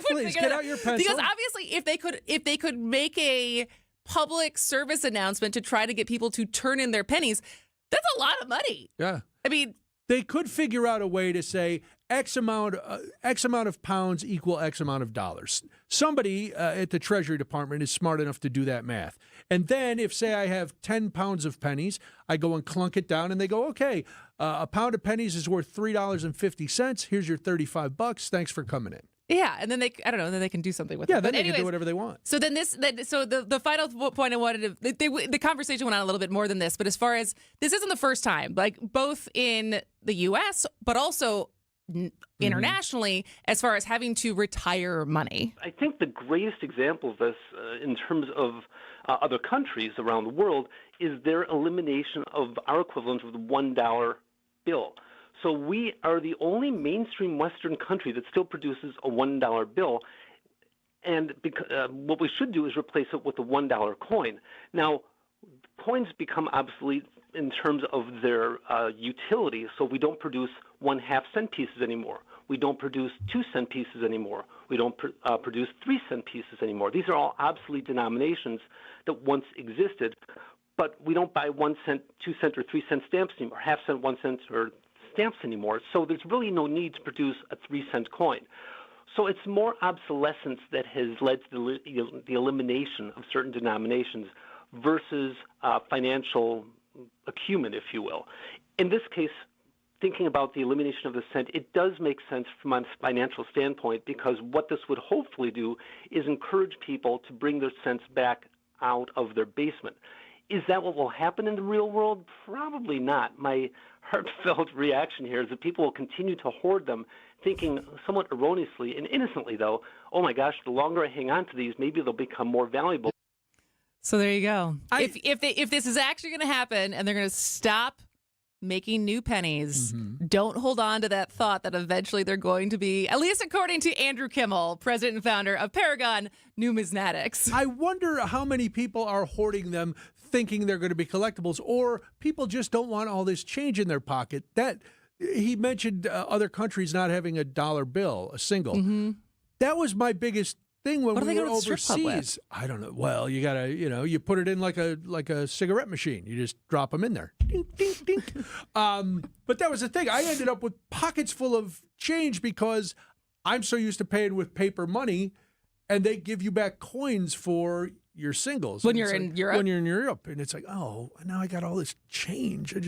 Please get out your pencil. Because obviously, if they could make a public service announcement to try to get people to turn in their pennies, that's a lot of money. Yeah. I mean, they could figure out a way to say X amount of pounds equal X amount of dollars. Somebody at the Treasury Department is smart enough to do that math. And then if, say, I have 10 pounds of pennies, I go and clunk it down, and they go, okay, a pound of pennies is worth $3.50. Here's your $35. Thanks for coming in. Yeah, and then then they can do something with it. Yeah, then But they can do whatever they want. So then the final point I wanted to, the conversation went on a little bit more than this, but as far as, this isn't the first time, like both in the U.S., but also internationally, as far as having to retire money. I think the greatest example of this in terms of other countries around the world is their elimination of our equivalent of the $1 bill. So we are the only mainstream Western country that still produces a $1 bill. And what we should do is replace it with a $1 coin. Now, coins become obsolete in terms of their utility, so we don't produce 1/2 cent pieces anymore. We don't produce 2 cent pieces anymore. We don't produce 3 cent pieces anymore. These are all obsolete denominations that once existed, but we don't buy 1 cent, 2 cent, or 3 cent stamps anymore, 1/2 cent, 1 cent, or stamps anymore. So there's really no need to produce a 3 cent coin. So it's more obsolescence that has led to the elimination of certain denominations versus financial acumen, if you will. In this case, thinking about the elimination of the cent, it does make sense from a financial standpoint, because what this would hopefully do is encourage people to bring their cents back out of their basement. Is that what will happen in the real world? Probably not. My heartfelt reaction here is that people will continue to hoard them, thinking somewhat erroneously and innocently, though, oh my gosh, the longer I hang on to these, maybe they'll become more valuable. So there you go. If this is actually going to happen and they're going to stop making new pennies, don't hold on to that thought that eventually they're going to be, at least according to Andrew Kimmel, president and founder of Paragon Numismatics. I wonder how many people are hoarding them thinking they're going to be collectibles, or people just don't want all this change in their pocket. That he mentioned other countries not having a dollar bill, a single. That was my biggest thing when we were overseas. I don't know. Well, you gotta, you put it in like a cigarette machine. You just drop them in there. Ding, ding, ding. But that was the thing. I ended up with pockets full of change because I'm so used to paying with paper money, and they give you back coins for your singles. When you're in Europe? When you're in Europe. And it's like, oh, now I got all this change. So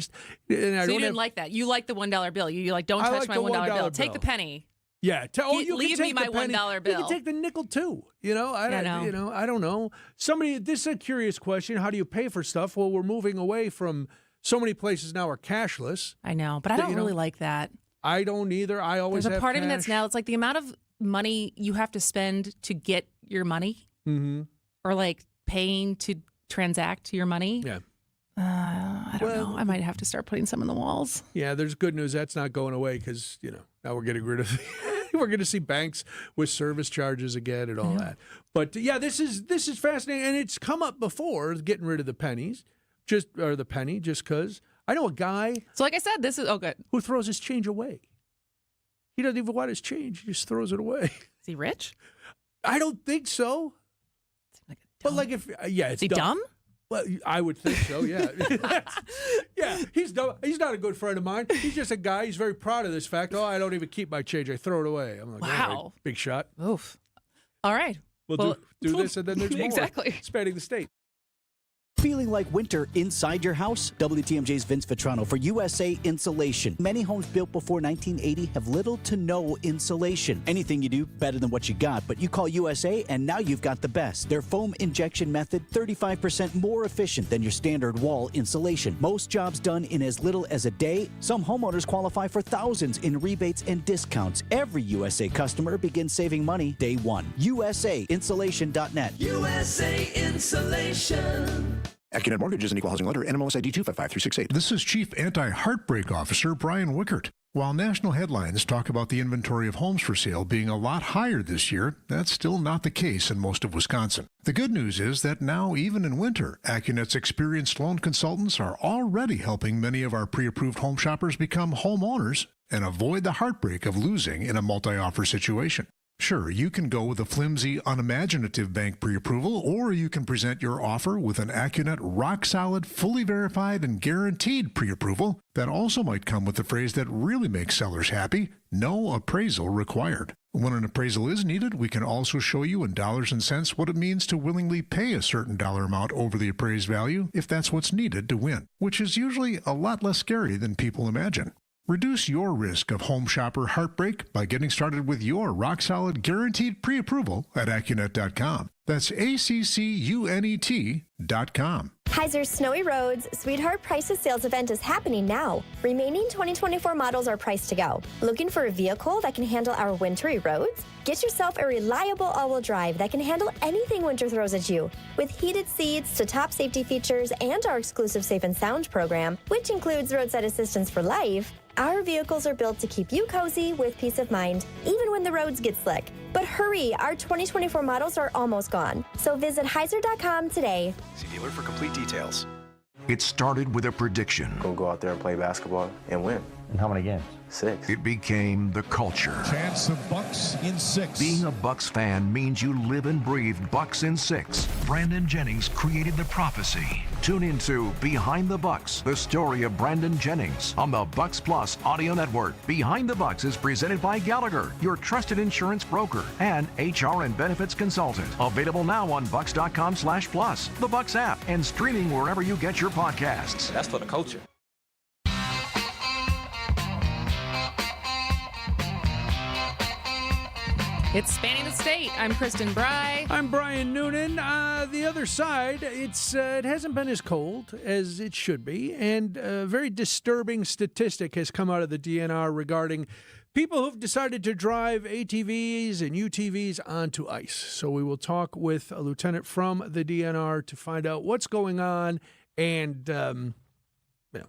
you didn't like that. You like the $1 bill. You like, don't touch my $1 bill. Take the penny. Yeah, you leave can take me my the penny. $1 bill. You can take the nickel too. I don't know. This is a curious question. How do you pay for stuff? Well, we're moving away from, so many places now are cashless. I know, but I don't really like that. I don't either. I always There's a part cash. of me that's now, it's like the amount of money you have to spend to get your money, or like paying to transact your money. Yeah. I don't know. I might have to start putting some in the walls. Yeah, there's good news. That's not going away because, now we're getting rid of we're going to see banks with service charges again and all that. But yeah, this is fascinating. And it's come up before, getting rid of the pennies, just because. I know a guy. So like I said, this is, good. Who throws his change away. He doesn't even want his change. He just throws it away. Is he rich? I don't think so. But like is he dumb? Well, I would think so, yeah. Yeah, he's dumb. He's not a good friend of mine. He's just a guy. He's very proud of this fact. Oh, I don't even keep my change. I throw it away. I'm like, wow. All right, big shot. Oof. All right. We'll do this, and then there's more. Exactly. Spanning the state. Feeling like winter inside your house? WTMJ's Vince Vitrano for USA Insulation. Many homes built before 1980 have little to no insulation. Anything you do, better than what you got, but you call USA and now you've got the best. Their foam injection method, 35% more efficient than your standard wall insulation. Most jobs done in as little as a day. Some homeowners qualify for thousands in rebates and discounts. Every USA customer begins saving money day one. USAinsulation.net. USA Insulation. AccuNet Mortgage is an equal housing lender. NMLS ID 255368. This is Chief Anti-Heartbreak Officer Brian Wickert. While national headlines talk about the inventory of homes for sale being a lot higher this year, that's still not the case in most of Wisconsin. The good news is that now, even in winter, AccuNet's experienced loan consultants are already helping many of our pre-approved home shoppers become homeowners and avoid the heartbreak of losing in a multi-offer situation. Sure, you can go with a flimsy, unimaginative bank pre-approval, or you can present your offer with an AccuNet rock-solid, fully verified, and guaranteed pre-approval that also might come with the phrase that really makes sellers happy: no appraisal required. When an appraisal is needed, we can also show you in dollars and cents what it means to willingly pay a certain dollar amount over the appraised value if that's what's needed to win, which is usually a lot less scary than people imagine. Reduce your risk of home shopper heartbreak by getting started with your rock-solid guaranteed pre-approval at AccuNet.com. That's ACCUNET.com. Heiser's Snowy Roads Sweetheart Prices Sales event is happening now. Remaining 2024 models are priced to go. Looking for a vehicle that can handle our wintry roads? Get yourself a reliable all-wheel drive that can handle anything winter throws at you. With heated seats to top safety features and our exclusive Safe and Sound program, which includes roadside assistance for life, our vehicles are built to keep you cozy with peace of mind, even when the roads get slick. But hurry, our 2024 models are almost gone. So visit Heiser.com today. See dealer for complete details. It started with a prediction. We'll go out there and play basketball and win. And how many games? 6. It became the culture. Chance of Bucks in 6. Being a Bucks fan means you live and breathe Bucks in 6. Brandon Jennings created the prophecy. Tune into Behind the Bucks, the story of Brandon Jennings on the Bucks Plus audio network. Behind the Bucks is presented by Gallagher, your trusted insurance broker and HR and benefits consultant. Available now on bucks.com/plus, the Bucks app, and streaming wherever you get your podcasts. That's for the culture. It's Spanning the State. I'm Kristin Brey. I'm Brian Noonan. The other side, it hasn't been as cold as it should be, and a very disturbing statistic has come out of the DNR regarding people who've decided to drive ATVs and UTVs onto ice. So we will talk with a lieutenant from the DNR to find out what's going on and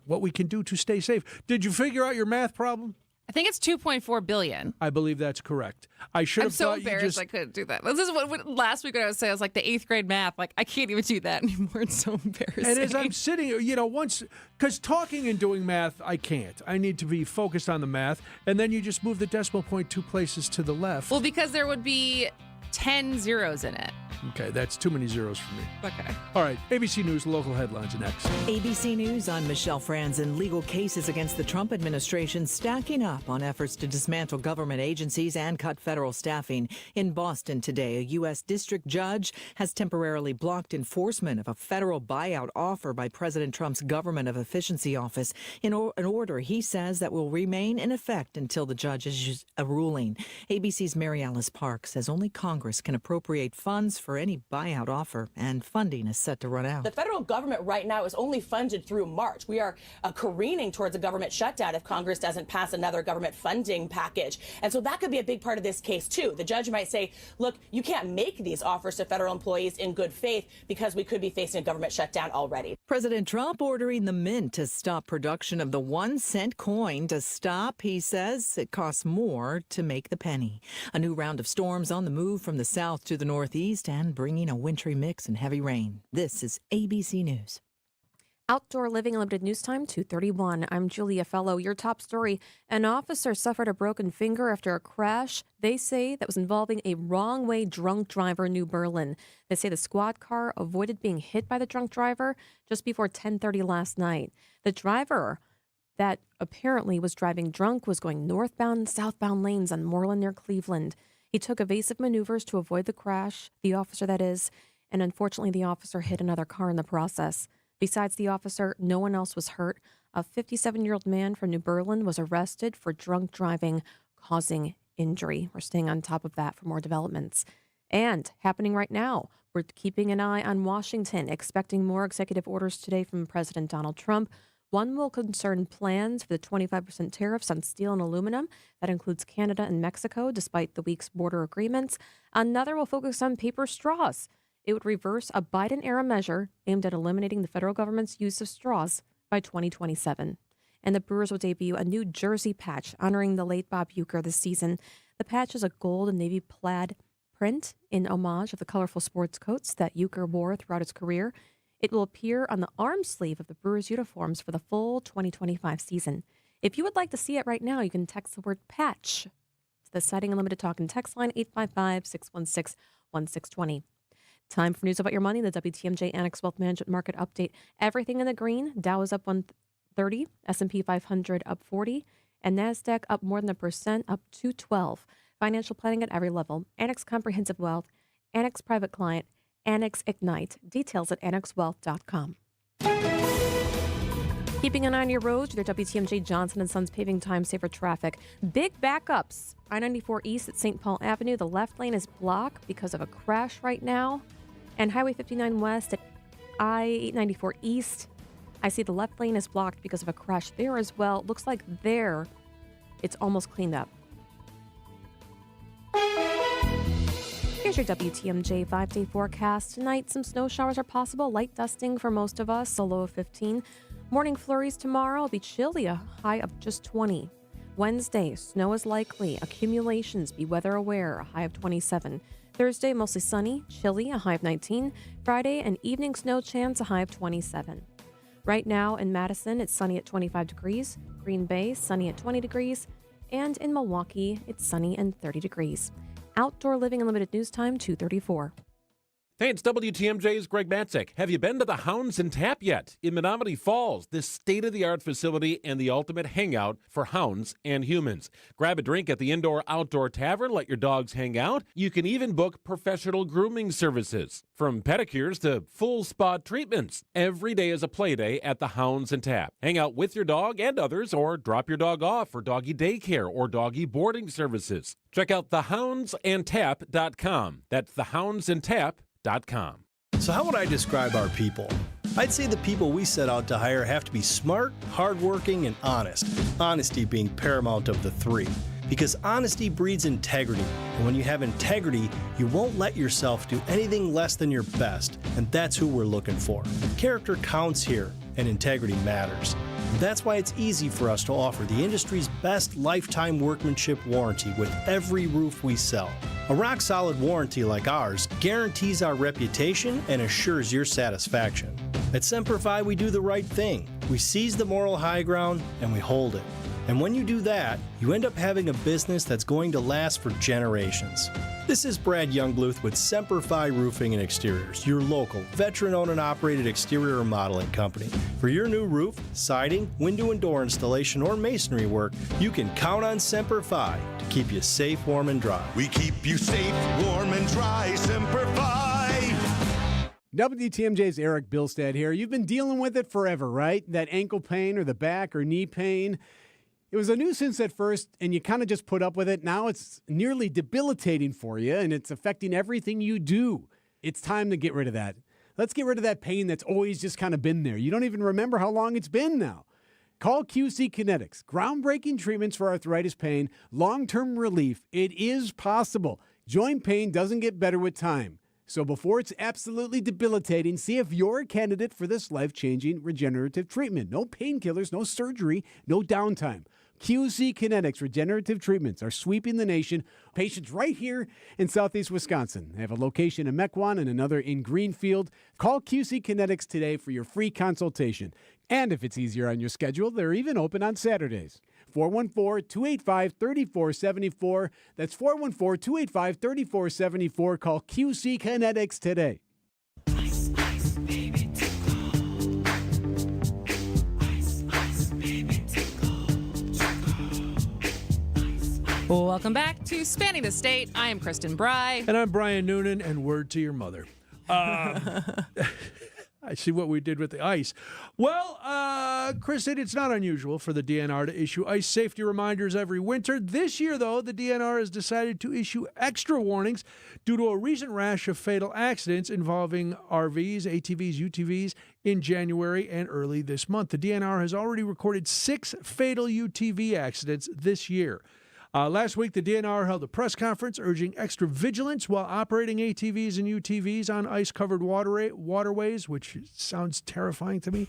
what we can do to stay safe. Did you figure out your math problem? I think it's 2.4 billion. I believe that's correct. I should have I'm so thought embarrassed I couldn't do that. This is what last week when I was saying, I was like the 8th grade math. Like, I can't even do that anymore. It's so embarrassing. And as I'm sitting, once, because talking and doing math, I can't. I need to be focused on the math. And then you just move the decimal point 2 places to the left. Well, because there would be 10 zeros in it. Okay, that's too many zeros for me. Okay. All right, ABC News local headlines next. ABC News, I'm Michelle Franzen. Legal cases against the Trump administration stacking up on efforts to dismantle government agencies and cut federal staffing. In Boston today, a U.S. district judge has temporarily blocked enforcement of a federal buyout offer by President Trump's Government of Efficiency office in an order he says that will remain in effect until the judge issues a ruling. ABC's Mary Alice Park says only Congress can appropriate funds for any buyout offer, and funding is set to run out. The federal government right now is only funded through March. We are careening towards a government shutdown if Congress doesn't pass another government funding package. And so that could be a big part of this case, too. The judge might say, look, you can't make these offers to federal employees in good faith because we could be facing a government shutdown already. President Trump ordering the Mint to stop production of the 1-cent coin. To stop, he says it costs more to make the penny. A new round of storms on the move from the south to the northeast and bringing a wintry mix and heavy rain. This is ABC News. Outdoor Living Limited News Time, 2:31. I'm Julia Fellow. Your top story. An officer suffered a broken finger after a crash, they say, that was involving a wrong-way drunk driver in New Berlin. They say the squad car avoided being hit by the drunk driver just before 10:30 last night. The driver that apparently was driving drunk was going northbound and southbound lanes on Moreland near Cleveland. He took evasive maneuvers to avoid the crash, the officer that is, and unfortunately the officer hit another car in the process. Besides the officer, no one else was hurt. A 57-year-old man from New Berlin was arrested for drunk driving causing injury. We're staying on top of that for more developments. And happening right now, we're keeping an eye on Washington, expecting more executive orders today from President Donald Trump. One will concern plans for the 25% tariffs on steel and aluminum. That includes Canada and Mexico, despite the week's border agreements. Another will focus on paper straws. It would reverse a Biden-era measure aimed at eliminating the federal government's use of straws by 2027. And the Brewers will debut a new jersey patch honoring the late Bob Uecker this season. The patch is a gold and navy plaid print in homage of the colorful sports coats that Uecker wore throughout his career. It will appear on the arm sleeve of the Brewers uniforms for the full 2025 season. If you would like to see it right now, you can text the word patch The Siding Unlimited talk and text line 855-616-1620. Time for news about your money. The WTMJ Annex Wealth Management Market Update. Everything in the green. Dow is up 130, S&P 500 up 40, and NASDAQ up more than 1%, up 212. Financial planning at every level. Annex Comprehensive Wealth, Annex Private Client, Annex Ignite. Details at annexwealth.com. Keeping an eye on your roads, your WTMJ Johnson & Sons paving time saver traffic. Big backups. I-94 East at St. Paul Avenue. The left lane is blocked because of a crash right now. And Highway 59 West at I-94 East. I see the left lane is blocked because of a crash there as well. Looks like there it's almost cleaned up. Here's your WTMJ 5-day forecast. Tonight, some snow showers are possible. Light dusting for most of us, a low of 15. Morning flurries tomorrow will be chilly, a high of just 20. Wednesday, snow is likely. Accumulations, be weather aware, a high of 27. Thursday, mostly sunny, chilly, a high of 19. Friday, an evening snow chance, a high of 27. Right now in Madison, it's sunny at 25 degrees. Green Bay, sunny at 20 degrees. And in Milwaukee, it's sunny and 30 degrees. Outdoor Living Unlimited News Time, 2:34. Hey, it's WTMJ's Greg Matzek. Have you been to the Hounds and Tap yet? In Menominee Falls, this state-of-the-art facility and the ultimate hangout for hounds and humans. Grab a drink at the indoor-outdoor tavern, let your dogs hang out. You can even book professional grooming services, from pedicures to full spa treatments. Every day is a play day at the Hounds and Tap. Hang out with your dog and others, or drop your dog off for doggy daycare or doggy boarding services. Check out thehoundsandtap.com. That's thehoundsandtap.com. So how would I describe our people? I'd say the people we set out to hire have to be smart, hardworking, and honest. Honesty being paramount of the three. Because honesty breeds integrity. And when you have integrity, you won't let yourself do anything less than your best. And that's who we're looking for. Character counts here, and integrity matters. That's why it's easy for us to offer the industry's best lifetime workmanship warranty with every roof we sell. A rock-solid warranty like ours guarantees our reputation and assures your satisfaction. At Semper Fi, we do the right thing. We seize the moral high ground and we hold it. And when you do that, you end up having a business that's going to last for generations. This is Brad Youngbluth with Semper Fi Roofing and Exteriors, your local, veteran-owned and operated exterior remodeling company. For your new roof, siding, window and door installation, or masonry work, you can count on Semper Fi to keep you safe, warm, and dry. We keep you safe, warm, and dry. Semper Fi. WTMJ's Eric Bilstead here. You've been dealing with it forever, right? That ankle pain or the back or knee pain. It was a nuisance at first, and you kind of just put up with it. Now it's nearly debilitating for you, and it's affecting everything you do. It's time to get rid of that. Let's get rid of that pain that's always just kind of been there. You don't even remember how long it's been now. Call QC Kinetics. Groundbreaking treatments for arthritis pain, long-term relief. It is possible. Joint pain doesn't get better with time. So before it's absolutely debilitating, see if you're a candidate for this life-changing regenerative treatment. No painkillers, no surgery, no downtime. QC Kinetics regenerative treatments are sweeping the nation. Patients right here in southeast Wisconsin. They have a location in Mequon and another in Greenfield. Call QC Kinetics today for your free consultation. And if it's easier on your schedule, they're even open on Saturdays. 414-285-3474. That's 414-285-3474. Call QC Kinetics today. Ice, ice, baby, tickle. Ice, ice, baby, tickle. Welcome back to Spanning the State. I am Kristin Brey. And I'm Brian Noonan, and word to your mother. I see what we did with the ice. Well, Kristin, it's not unusual for the DNR to issue ice safety reminders every winter. This year, though, the DNR has decided to issue extra warnings due to a recent rash of fatal accidents involving RVs, ATVs, UTVs in January and early this month. The DNR has already recorded 6 fatal UTV accidents this year. Last week, the DNR held a press conference urging extra vigilance while operating ATVs and UTVs on ice-covered waterways, which sounds terrifying to me.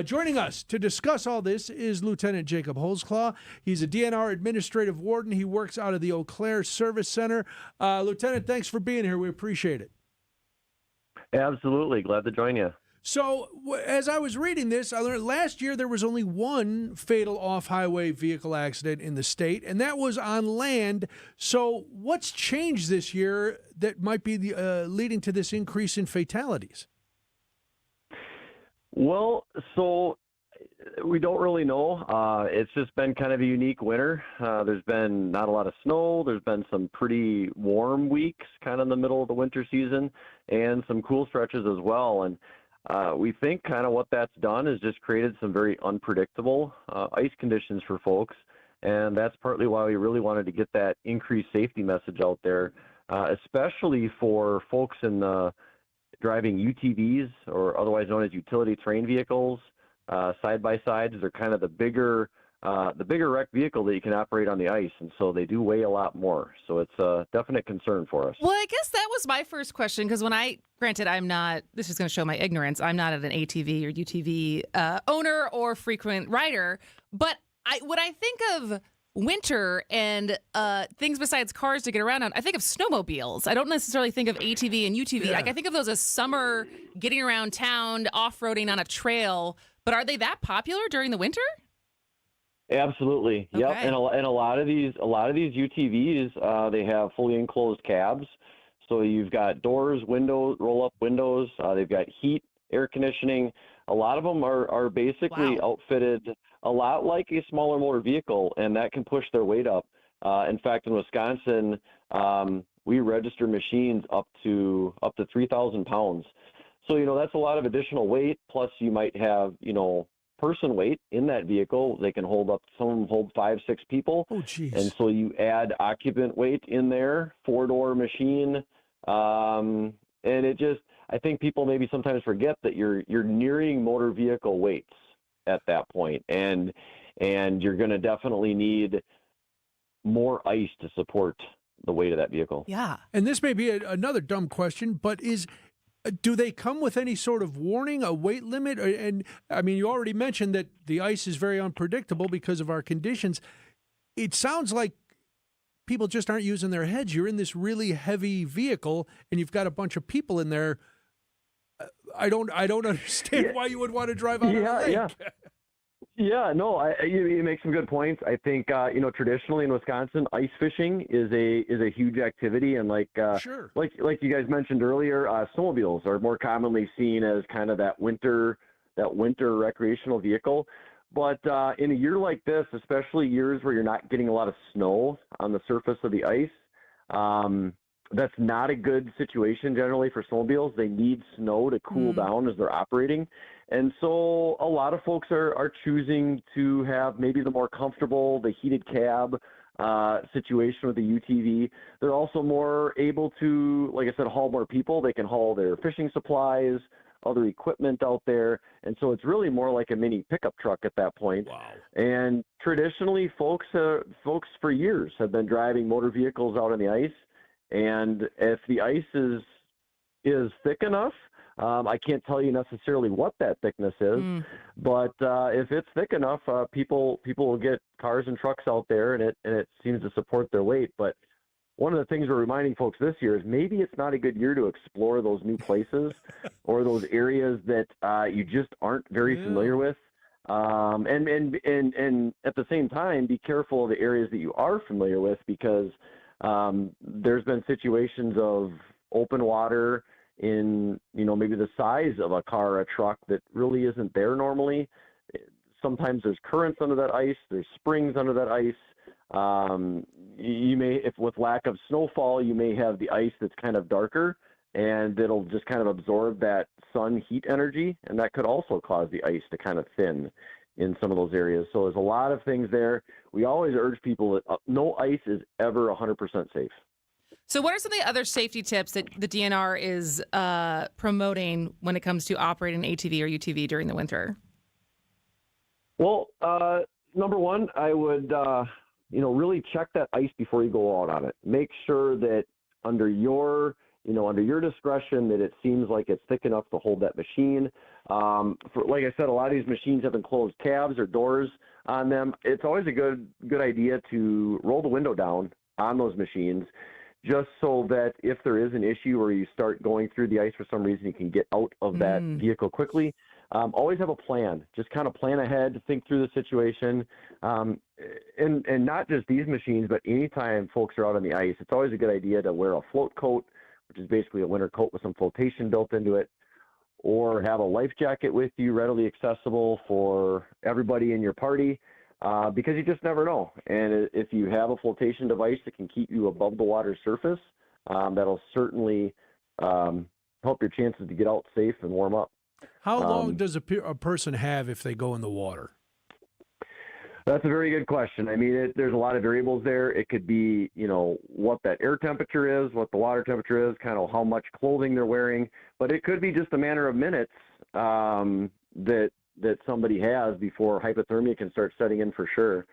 Joining us to discuss all this is Lieutenant Jacob Holzclaw. He's a DNR administrative warden. He works out of the Eau Claire Service Center. Lieutenant, thanks for being here. We appreciate it. Absolutely. Glad to join you. So, as I was reading this, I learned last year there was only one fatal off-highway vehicle accident in the state, and that was on land. So, what's changed this year that might be leading to this increase in fatalities? Well, so we don't really know. It's just been kind of a unique winter. There's been not a lot of snow. There's been some pretty warm weeks kind of in the middle of the winter season and some cool stretches as well. And we think kind of what that's done is just created some very unpredictable ice conditions for folks. And that's partly why we really wanted to get that increased safety message out there, especially for folks in driving UTVs, or otherwise known as utility terrain vehicles. Side-by-sides are kind of the bigger wrecked vehicle that you can operate on the ice, and so they do weigh a lot more. So it's a definite concern for us. Well, I guess that was my first question, because granted, I'm not, this is going to show my ignorance, I'm not an ATV or UTV owner or frequent rider, but when I think of winter and things besides cars to get around on, I think of snowmobiles. I don't necessarily think of ATV and UTV. Yeah. Like, I think of those as summer, getting around town, off-roading on a trail. But are they that popular during the winter? Absolutely. Okay. Yep. And a lot of these UTVs, they have fully enclosed cabs. So you've got doors, windows, roll-up windows. They've got heat, air conditioning. A lot of them are basically outfitted a lot like a smaller motor vehicle, and that can push their weight up. In fact, in Wisconsin, we register machines up to 3,000 pounds. So, that's a lot of additional weight. Plus, you might have, person weight in that vehicle. They can hold some of them hold 5-6 people. Oh, geez. And so you add occupant weight in there, 4-door machine. And I think people maybe sometimes forget that you're nearing motor vehicle weights at that point. And you're going to definitely need more ice to support the weight of that vehicle. Yeah. And this may be another dumb question, but do they come with any sort of warning, a weight limit? And I mean, you already mentioned that the ice is very unpredictable because of our conditions. It sounds like people just aren't using their heads. You're in this really heavy vehicle and you've got a bunch of people in there. I don't understand why you would want to drive on a lake. Yeah, no, you make some good points. I think traditionally in Wisconsin, ice fishing is a huge activity, and like you guys mentioned earlier, snowmobiles are more commonly seen as kind of that winter recreational vehicle. But in a year like this, especially years where you're not getting a lot of snow on the surface of the ice, that's not a good situation generally for snowmobiles. They need snow to cool down as they're operating. And so a lot of folks are choosing to have maybe the more comfortable, the heated cab situation with the UTV. They're also more able to, like I said, haul more people. They can haul their fishing supplies, other equipment out there. And so it's really more like a mini pickup truck at that point. Wow. And traditionally, folks for years have been driving motor vehicles out on the ice. And if the ice is thick enough, I can't tell you necessarily what that thickness is, but if it's thick enough, people will get cars and trucks out there, and it seems to support their weight. But one of the things we're reminding folks this year is maybe it's not a good year to explore those new places or those areas that you just aren't very familiar with. And at the same time, be careful of the areas that you are familiar with, because there's been situations of open water in, maybe the size of a car or a truck that really isn't there normally. Sometimes there's currents under that ice, there's springs under that ice. You may, if with lack of snowfall, you may have the ice that's kind of darker, and it'll just kind of absorb that sun heat energy, and that could also cause the ice to kind of thin in some of those areas. So there's a lot of things there. We always urge people that no ice is ever 100% safe. So what are some of the other safety tips that the DNR is promoting when it comes to operating an ATV or UTV during the winter? Well, number one, I would, really check that ice before you go out on it. Make sure that under your discretion, that it seems like it's thick enough to hold that machine. Like I said, a lot of these machines have enclosed cabs or doors on them. It's always a good idea to roll the window down on those machines, just so that if there is an issue or you start going through the ice for some reason, you can get out of that vehicle quickly. Always have a plan. Just kind of plan ahead, think through the situation. And not just these machines, but anytime folks are out on the ice, it's always a good idea to wear a float coat, which is basically a winter coat with some flotation built into it, or have a life jacket with you readily accessible for everybody in your party, because you just never know. And if you have a flotation device that can keep you above the water surface, that'll certainly help your chances to get out safe and warm up. How long does a person have if they go in the water? That's a very good question. I mean, there's a lot of variables there. It could be, what that air temperature is, what the water temperature is, kind of how much clothing they're wearing. But it could be just a matter of minutes that somebody has before hypothermia can start setting in for sure.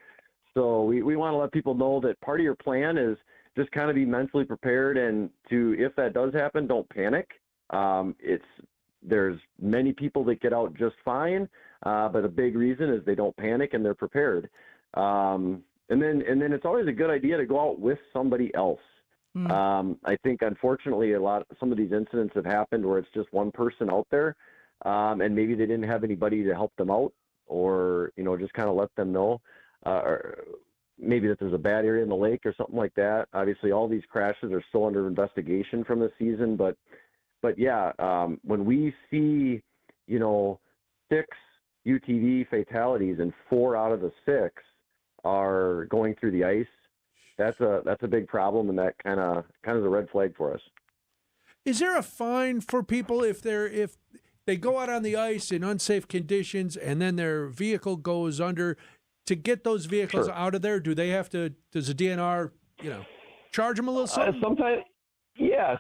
So we want to let people know that part of your plan is just kind of be mentally prepared, and if that does happen, don't panic. There's many people that get out just fine, but a big reason is they don't panic and they're prepared. And then it's always a good idea to go out with somebody else. I think unfortunately some of these incidents have happened where it's just one person out there, and maybe they didn't have anybody to help them out, or just kind of let them know, or maybe that there's a bad area in the lake or something like that. Obviously, all these crashes are still under investigation from this season, but yeah, when we see, 6 UTV fatalities and 4 out of the 6 are going through the ice, that's a big problem, and that kind of is a red flag for us. Is there a fine for people if they go out on the ice in unsafe conditions and then their vehicle goes under? To get those vehicles out of there, does the DNR, charge them a little something?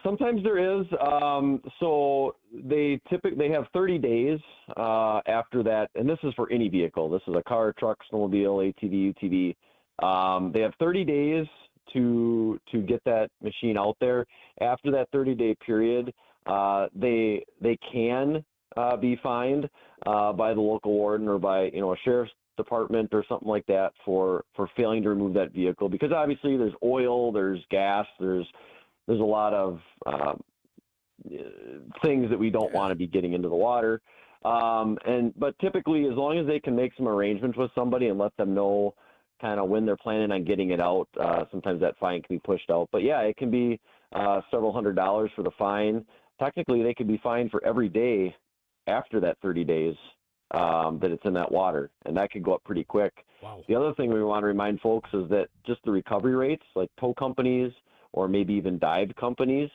Sometimes there is. So they have 30 days after that, and this is for any vehicle. This is a car, truck, snowmobile, ATV, UTV. They have 30 days to get that machine out there. After that 30-day period, they can be fined by the local warden or by a sheriff's department or something like that for failing to remove that vehicle, because obviously there's oil, there's gas, there's a lot of things that we don't want to be getting into the water. But typically, as long as they can make some arrangements with somebody and let them know kind of when they're planning on getting it out, sometimes that fine can be pushed out. But yeah, it can be several $100s for the fine. Technically, they could be fined for every day after that 30 days that it's in that water, and that could go up pretty quick. Wow. The other thing we want to remind folks is that just the recovery rates, like tow companies or maybe even dive companies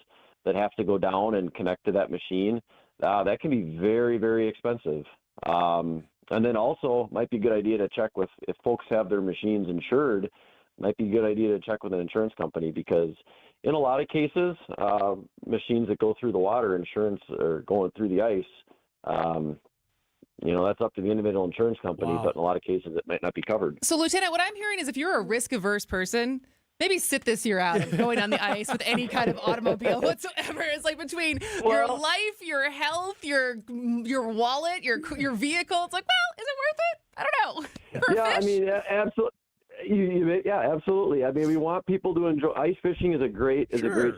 that have to go down and connect to that machine, that can be very, very expensive. And then also might be a good idea to check with, if folks have their machines insured, might be a good idea to check with an insurance company, because in a lot of cases, machines that go through the water, insurance, or going through the ice, that's up to the individual insurance company, but in a lot of cases it might not be covered. So, Lieutenant, what I'm hearing is if you're a risk-averse person, maybe sit this year out of going on the ice with any kind of automobile whatsoever. It's like between your life, your health, your wallet, your vehicle. It's like, well, is it worth it? I don't know. For a fish? I mean, absolutely. Absolutely. I mean, we want people to enjoy. Ice fishing is a great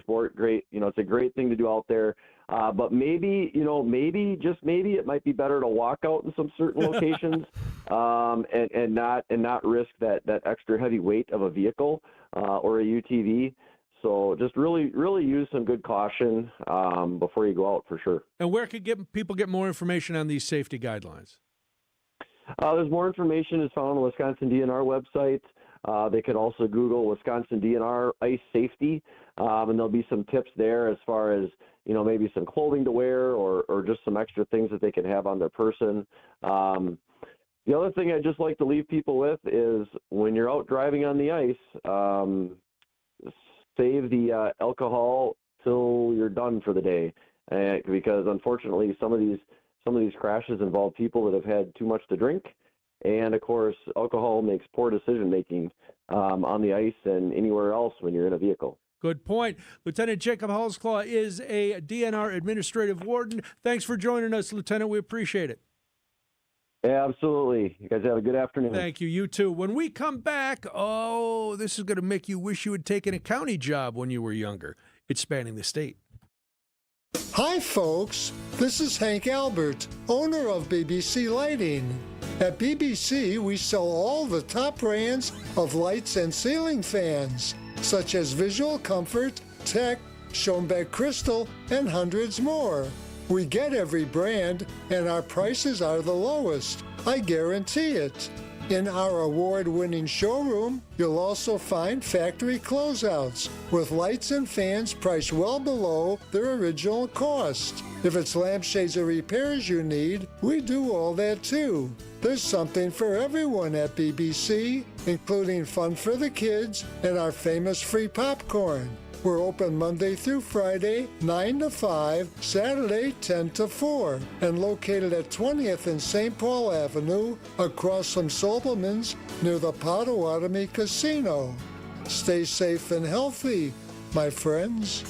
sport. Great, it's a great thing to do out there. But maybe it might be better to walk out in some certain locations, and not risk that extra heavy weight of a vehicle or a UTV. So just really use some good caution before you go out, for sure. And where could people get more information on these safety guidelines? There's more information is found on the Wisconsin DNR website. They could also Google Wisconsin DNR ice safety, and there'll be some tips there as far as, maybe some clothing to wear or just some extra things that they can have on their person. The other thing I'd just like to leave people with is, when you're out driving on the ice, save the alcohol till you're done for the day, because unfortunately some of these crashes involve people that have had too much to drink, and of course alcohol makes poor decision making on the ice and anywhere else when you're in a vehicle. Good point. Lieutenant Jacob Halsclaw is a DNR administrative warden. Thanks for joining us, Lieutenant. We appreciate it. Absolutely. You guys have a good afternoon. Thank you. You too. When we come back, this is going to make you wish you had taken a county job when you were younger. It's spanning the state. Hi, folks. This is Hank Albert, owner of BBC Lighting. At BBC, we sell all the top brands of lights and ceiling fans, such as Visual Comfort, Tech, Schoenbeck Crystal, and hundreds more. We get every brand, and our prices are the lowest. I guarantee it. In our award-winning showroom, you'll also find factory closeouts with lights and fans priced well below their original cost. If it's lampshades or repairs you need, we do all that too. There's something for everyone at BBC, including fun for the kids and our famous free popcorn. We're open Monday through Friday, 9 to 5, Saturday, 10 to 4, and located at 20th and St. Paul Avenue, across from Sobelman's, near the Potawatomi Casino. Stay safe and healthy, my friends.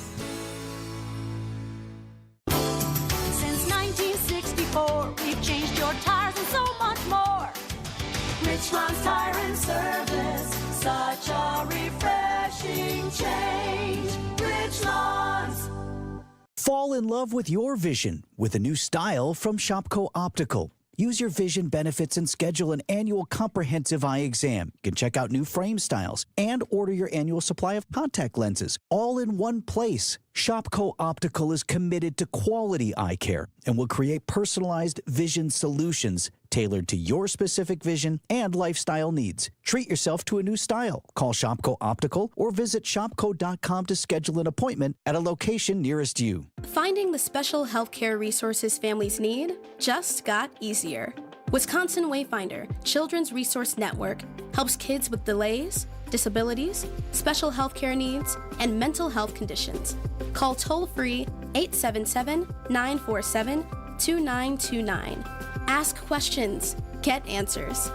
Since 1964, we've changed your tires and so much more. Richland's Tire and Service, such a refreshing change. Richland's. Fall in love with your vision with a new style from Shopko Optical. Use your vision benefits and schedule an annual comprehensive eye exam. You can check out new frame styles and order your annual supply of contact lenses all in one place. Shopko Optical is committed to quality eye care and will create personalized vision solutions tailored to your specific vision and lifestyle needs. Treat yourself to a new style. Call Shopko Optical or visit shopko.com to schedule an appointment at a location nearest you. Finding the special healthcare resources families need just got easier. Wisconsin Wayfinder Children's Resource Network helps kids with delays, disabilities, special healthcare needs, and mental health conditions. Call toll-free 877-947-2929. Ask questions, get answers.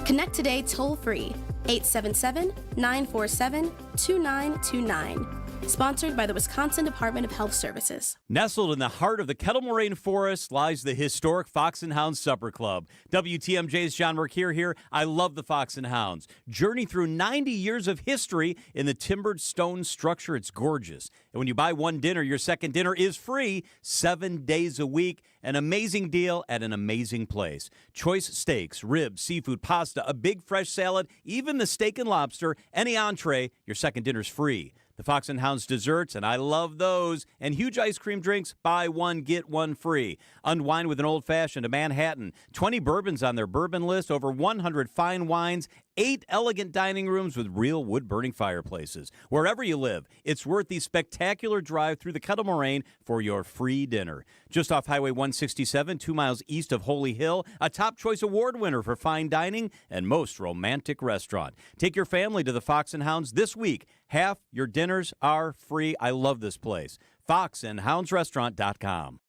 Connect today toll-free 877-947-2929. Sponsored by the Wisconsin Department of Health Services. Nestled in the heart of the Kettle Moraine Forest lies the historic Fox and Hounds Supper Club. WTMJ's John Mercure here. I love the Fox and Hounds. Journey through 90 years of history in the timbered stone structure. It's gorgeous. And when you buy one dinner, your second dinner is free 7 days a week. An amazing deal at an amazing place. Choice steaks, ribs, seafood, pasta, a big fresh salad, even the steak and lobster, any entree, your second dinner's free. The Fox and Hounds desserts, and I love those, and huge ice cream drinks, buy one, get one free. Unwind with an old-fashioned, a Manhattan, 20 bourbons on their bourbon list, over 100 fine wines, 8 elegant dining rooms with real wood-burning fireplaces. Wherever you live, it's worth the spectacular drive through the Kettle Moraine for your free dinner. Just off Highway 167, 2 miles east of Holy Hill, a Top Choice Award winner for fine dining and most romantic restaurant. Take your family to the Fox and Hounds this week. Half your dinners are free. I love this place. foxandhoundsrestaurant.com.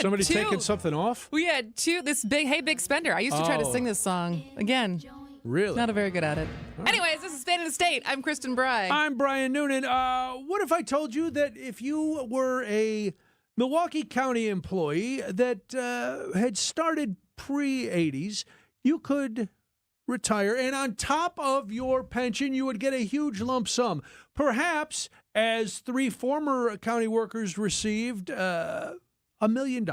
Somebody taking something off? We had two. This big spender. I used to try to sing this song again. Really? Not a very good at it. Anyways, this is State of the State. I'm Kristin Brey. I'm Brian Noonan. What if I told you that if you were a Milwaukee County employee that had started pre-'80s, you could retire, and on top of your pension, you would get a huge lump sum. Perhaps, as 3 former county workers received, $1 million.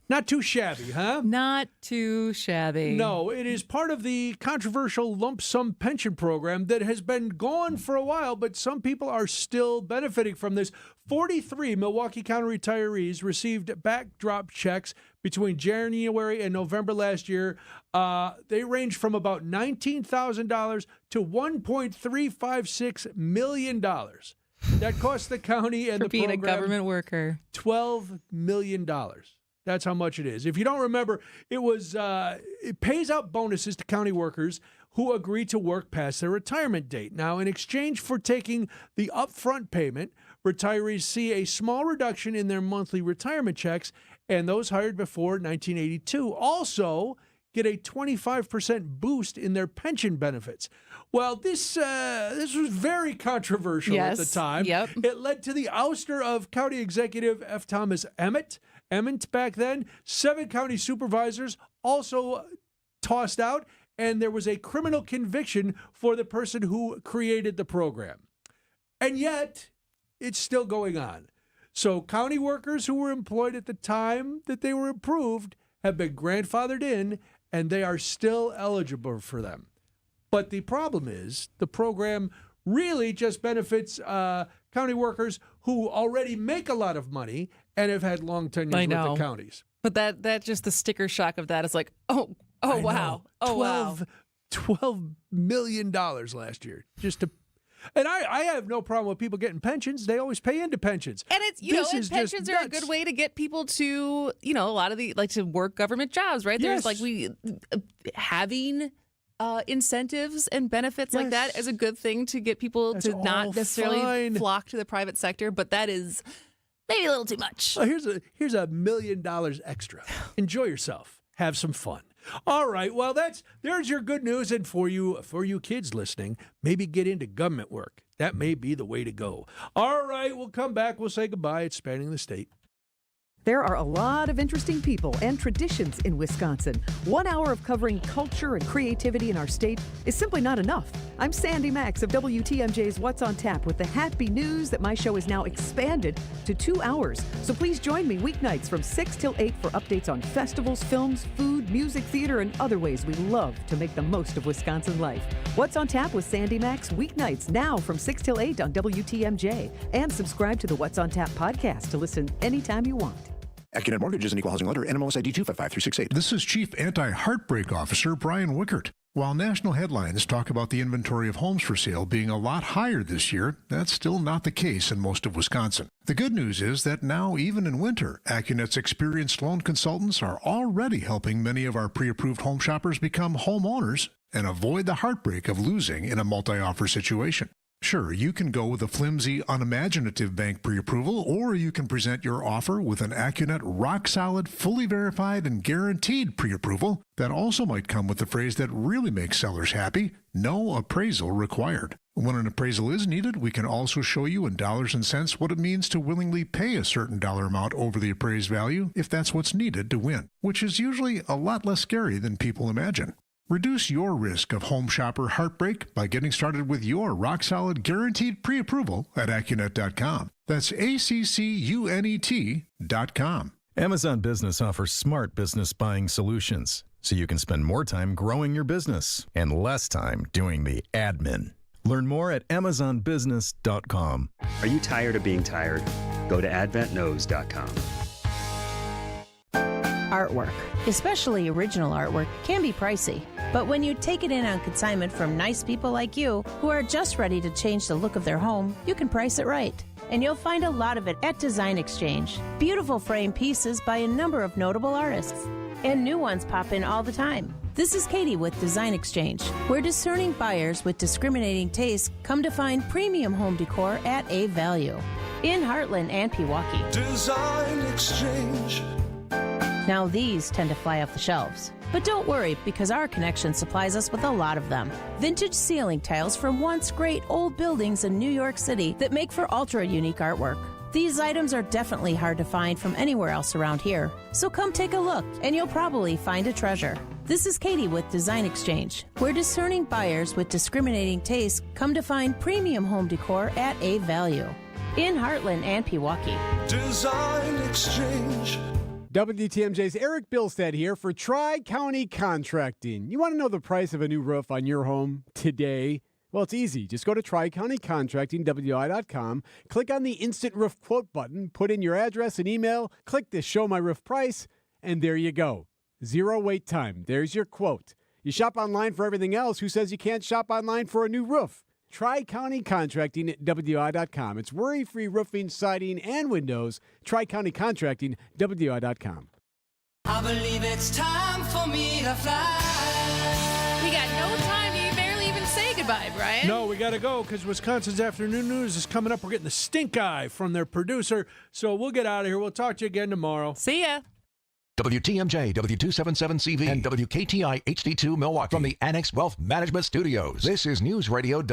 Not too shabby, huh? Not too shabby. No, it is part of the controversial lump sum pension program that has been gone for a while, but some people are still benefiting from this. 43 Milwaukee County retirees received backdrop checks between January and November last year. They range from about $19,000 to $1.356 million. That cost the county and for the being program a government worker $12 million. That's how much it is. If you don't remember, it pays out bonuses to county workers who agree to work past their retirement date. Now, in exchange for taking the upfront payment, retirees see a small reduction in their monthly retirement checks, and those hired before 1982 also get a 25% boost in their pension benefits. Well, this was very controversial at the time. Yep. It led to the ouster of County Executive F. Thomas Emmett back then. 7 county supervisors also tossed out, and there was a criminal conviction for the person who created the program. And yet, it's still going on. So county workers who were employed at the time that they were approved have been grandfathered in, and they are still eligible for them. But the problem is the program really just benefits county workers who already make a lot of money and have had long tenures with the counties. But that just the sticker shock of that is like, oh wow. Oh, wow. $12 million last year just to. And I have no problem with people getting pensions. They always pay into pensions. And it's, and pensions are a good way to get people to, a lot of to work government jobs, right? Yes. There's having incentives and benefits like that is a good thing to get people to not necessarily flock to the private sector, but that is maybe a little too much. Well, here's $1 million extra. Enjoy yourself. Have some fun. All right. Well, there's your good news. And for you kids listening, maybe get into government work. That may be the way to go. All right. We'll come back. We'll say goodbye. It's Spanning the State. There are a lot of interesting people and traditions in Wisconsin. 1 hour of covering culture and creativity in our state is simply not enough. I'm Sandy Max of WTMJ's What's on Tap with the happy news that my show is now expanded to 2 hours. So please join me weeknights from 6 till 8 for updates on festivals, films, food, music, theater, and other ways we love to make the most of Wisconsin life. What's on Tap with Sandy Max weeknights now from 6 till 8 on WTMJ. And subscribe to the What's on Tap podcast to listen anytime you want. AccuNet Mortgage is an equal housing lender. NMLS ID 255368. This is Chief Anti-Heartbreak Officer Brian Wickert. While national headlines talk about the inventory of homes for sale being a lot higher this year, that's still not the case in most of Wisconsin. The good news is that now, even in winter, AccuNet's experienced loan consultants are already helping many of our pre-approved home shoppers become homeowners and avoid the heartbreak of losing in a multi-offer situation. Sure, you can go with a flimsy, unimaginative bank pre-approval, or you can present your offer with an AccuNet rock-solid, fully verified, and guaranteed pre-approval that also might come with the phrase that really makes sellers happy: no appraisal required. When an appraisal is needed, we can also show you in dollars and cents what it means to willingly pay a certain dollar amount over the appraised value if that's what's needed to win, which is usually a lot less scary than people imagine. Reduce your risk of home shopper heartbreak by getting started with your rock-solid guaranteed pre-approval at AccuNet.com. That's ACCUNET.com. Amazon Business offers smart business buying solutions, so you can spend more time growing your business and less time doing the admin. Learn more at AmazonBusiness.com. Are you tired of being tired? Go to AdventKnows.com. Artwork, especially original artwork, can be pricey. But when you take it in on consignment from nice people like you who are just ready to change the look of their home, you can price it right. And you'll find a lot of it at Design Exchange. Beautiful frame pieces by a number of notable artists. And new ones pop in all the time. This is Katie with Design Exchange, where discerning buyers with discriminating tastes come to find premium home decor at a value. In Heartland and Pewaukee. Design Exchange. Now these tend to fly off the shelves. But don't worry, because our connection supplies us with a lot of them. Vintage ceiling tiles from once great old buildings in New York City that make for ultra-unique artwork. These items are definitely hard to find from anywhere else around here. So come take a look, and you'll probably find a treasure. This is Katie with Design Exchange, where discerning buyers with discriminating tastes come to find premium home decor at a value. In Heartland and Pewaukee. Design Exchange. WTMJ's Eric Bilstead here for Tri-County Contracting. You want to know the price of a new roof on your home today? Well, it's easy. Just go to TriCountyContractingWI.com, click on the Instant Roof Quote button, put in your address and email, click the Show My Roof Price, and there you go. Zero wait time. There's your quote. You shop online for everything else. Who says you can't shop online for a new roof? TriCountyContractingWI.com. It's worry-free roofing, siding, and windows. TriCountyContractingWI.com. I believe it's time for me to fly. We got no time to barely even say goodbye, Brian. No, we got to go because Wisconsin's Afternoon News is coming up. We're getting the stink eye from their producer. So we'll get out of here. We'll talk to you again tomorrow. See ya. WTMJ, W277CV, and WKTI HD2 Milwaukee from the Annex Wealth Management Studios. This is News Radio